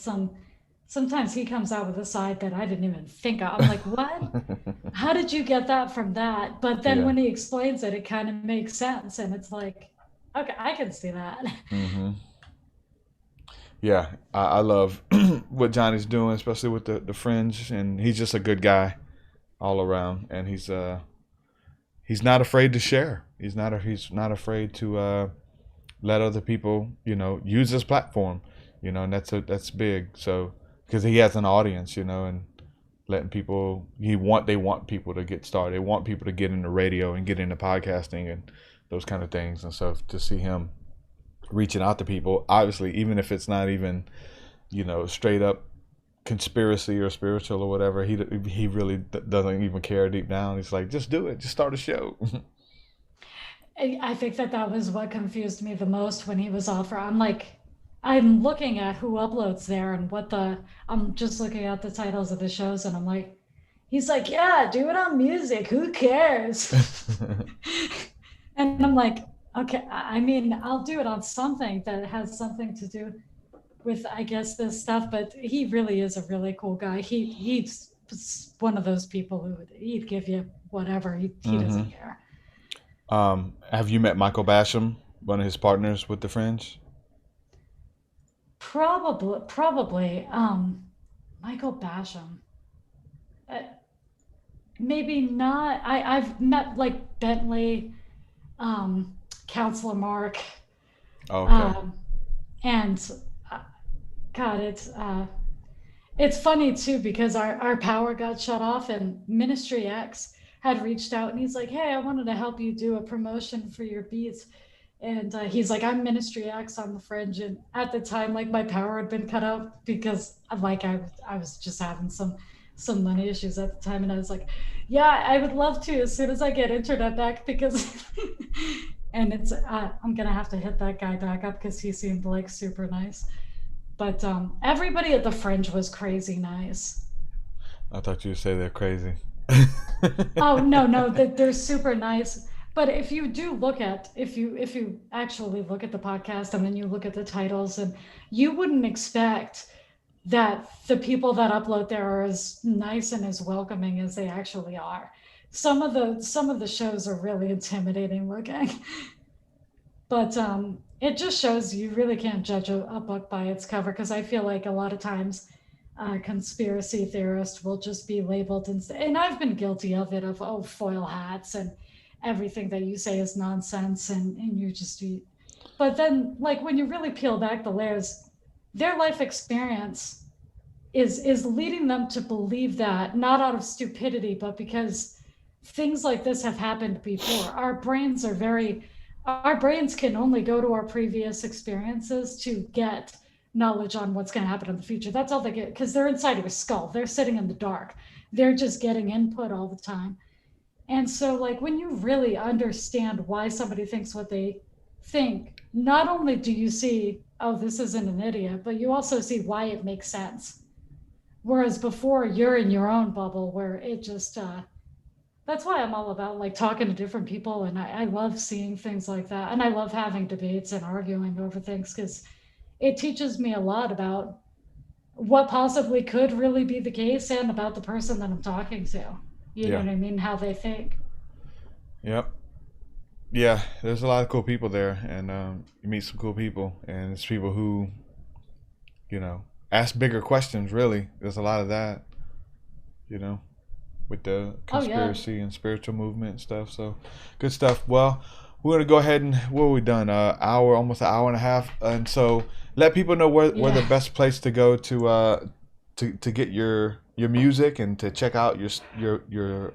sometimes he comes out with a side that I didn't even think of. I'm like, what? How did you get that from that? But then when he explains it, it kind of makes sense. And it's like, okay, I can see that. Mm-hmm. Yeah, I love what Johnny's doing, especially with the Fringe. And he's just a good guy all around. And he's not afraid to share. He's not afraid to let other people, use his platform, and that's big. So, because he has an audience, and letting people, they want people to get started. They want people to get into radio and get into podcasting and those kind of things. And so to see him reaching out to people, obviously, even if it's not even, straight up conspiracy or spiritual or whatever, he really doesn't even care deep down. He's like, just do it. Just start a show. I think that was what confused me the most when he was offering. I'm looking at who uploads there and I'm just looking at the titles of the shows, and I'm like, he's like, "Yeah, do it on music. Who cares?" And I'm like, okay, I mean, I'll do it on something that has something to do with, I guess, this stuff. But he really is a really cool guy. He's one of those people who he'd give you whatever. He doesn't care. Have you met Michael Basham, one of his partners with the Fringe? Probably. Michael Basham. Maybe not. I've met like Bentley, Counselor Mark. Okay. And God, it's funny too because our power got shut off, and Ministry X had reached out, and he's like, "Hey, I wanted to help you do a promotion for your beats." And he's like, "I'm Ministry X on the Fringe." And at the time, like, my power had been cut out because like I was just having some money issues at the time. And I was like, "Yeah, I would love to as soon as I get internet back," because and it's I'm gonna have to hit that guy back up because he seemed like super nice. But everybody at the Fringe was crazy nice. I thought you would say they're crazy. Oh no, they're super nice. But if you actually look at the podcast and then you look at the titles, and you wouldn't expect that the people that upload there are as nice and as welcoming as they actually are. Some of the shows are really intimidating looking. But it just shows you really can't judge a book by its cover, because I feel like a lot of times conspiracy theorist will just be labeled, and I've been guilty of it, of foil hats and everything that you say is nonsense, and you just be. But then, like, when you really peel back the layers, their life experience is leading them to believe that, not out of stupidity, but because things like this have happened before. Our brains can only go to our previous experiences to get knowledge on what's going to happen in the future. That's all they get, because they're inside your skull. They're sitting in the dark. They're just getting input all the time. And so, like, when you really understand why somebody thinks what they think, not only do you see, oh, this isn't an idiot, but you also see why it makes sense. Whereas before, you're in your own bubble where it just, that's why I'm all about, like, talking to different people. And I love seeing things like that. And I love having debates and arguing over things, because it teaches me a lot about what possibly could really be the case and about the person that I'm talking to. You know what I mean? How they think. Yep. Yeah, there's a lot of cool people there, and you meet some cool people, and it's people who, you know, ask bigger questions, really. There's a lot of that, you know, with the conspiracy and spiritual movement and stuff. So, good stuff. Well, we're going to go ahead and, what are we done? Almost an hour and a half. And so, let people know where the best place to go to get your music and to check out your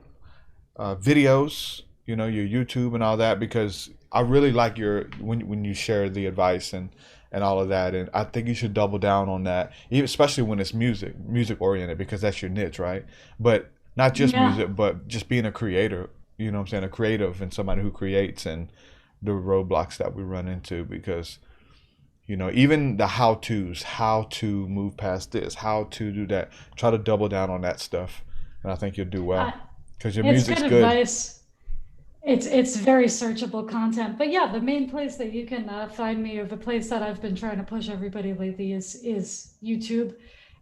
videos, you know, your YouTube and all that, because I really like when you share the advice and all of that, and I think you should double down on that, especially when it's music oriented, because that's your niche, right? But not just music, but just being a creator, you know what I'm saying, a creative and somebody who creates, and the roadblocks that we run into, because, you know, even the how-tos, how to move past this, how to do that, try to double down on that stuff, and I think you'll do well, because your music's good. Advice. It's very searchable content. But yeah, the main place that you can find me, or the place that I've been trying to push everybody lately, is YouTube.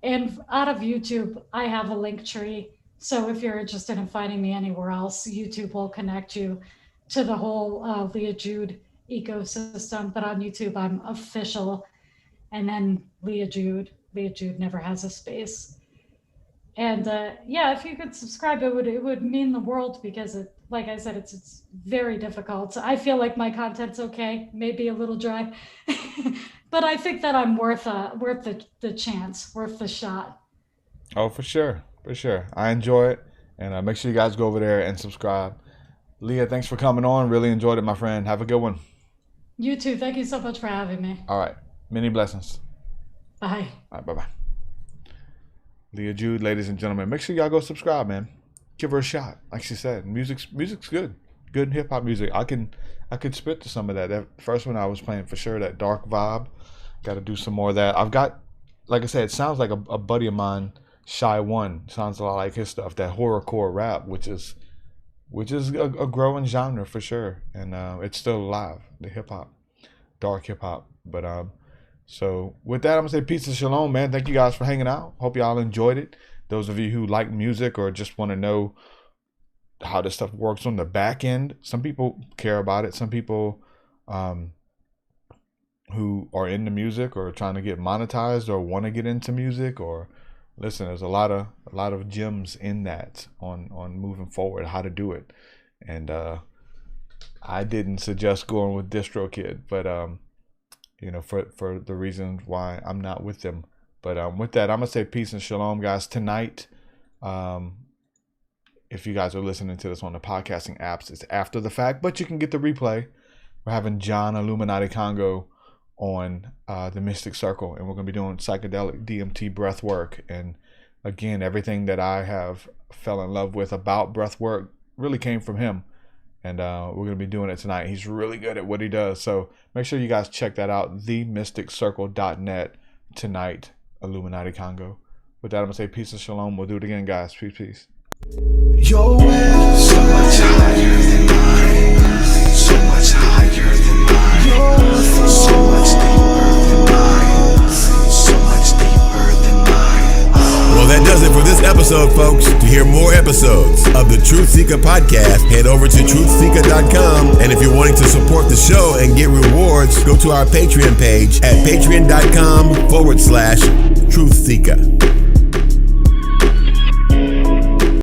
And out of YouTube, I have a link tree. So if you're interested in finding me anywhere else, YouTube will connect you to the whole LeahJude ecosystem. But on YouTube, I'm official. And then LeahJude. LeahJude never has a space. And if you could subscribe, it would mean the world, because it, like I said, it's very difficult. I feel like my content's okay, maybe a little dry, but I think that I'm worth the chance, worth the shot. Oh, for sure. I enjoy it, and make sure you guys go over there and subscribe. Leah, thanks for coming on. Really enjoyed it, my friend. Have a good one. You too. Thank you so much for having me. All right. Many blessings. Bye. All right. Bye-bye. LeahJude, ladies and gentlemen, make sure y'all go subscribe, man. Give her a shot. Like she said, music's good. Good hip hop music. I could spit to some of that. That first one I was playing, for sure, that dark vibe. Got to do some more of that. I've got, like I said, it sounds like a buddy of mine, Shy One. Sounds a lot like his stuff. That horrorcore rap, which is a growing genre for sure, and it's still alive. The hip hop, dark hip hop. But so with that, I'm gonna say peace and shalom, man. Thank you guys for hanging out. Hope y'all enjoyed it. Those of you who like music or just want to know how this stuff works on the back end, some people care about it. Some people who are into music or trying to get monetized or want to get into music, or listen, there's a lot of gems in that on moving forward, how to do it. And I didn't suggest going with DistroKid, but you know, for the reasons why I'm not with them. But with that, I'm going to say peace and shalom, guys. Tonight, if you guys are listening to this on the podcasting apps, it's after the fact, but you can get the replay. We're having John Illuminati Congo on the Mystic Circle, and we're going to be doing psychedelic DMT breath work. And again, everything that I have fell in love with about breath work really came from him. And we're going to be doing it tonight. He's really good at what he does. So make sure you guys check that out, themysticcircle.net tonight. Illuminati Congo. With that, I'm going to say peace and shalom. We'll do it again, guys. Peace. Your way so much higher than mine. So much higher than mine. So much deeper than mine. So much deeper than mine. Well, that does it for this episode, folks. To hear more episodes of the TruthSeekah podcast, head over to TruthSeekah.com. And if you're wanting to support the show and get rewards, go to our Patreon page at patreon.com/TruthSeekah.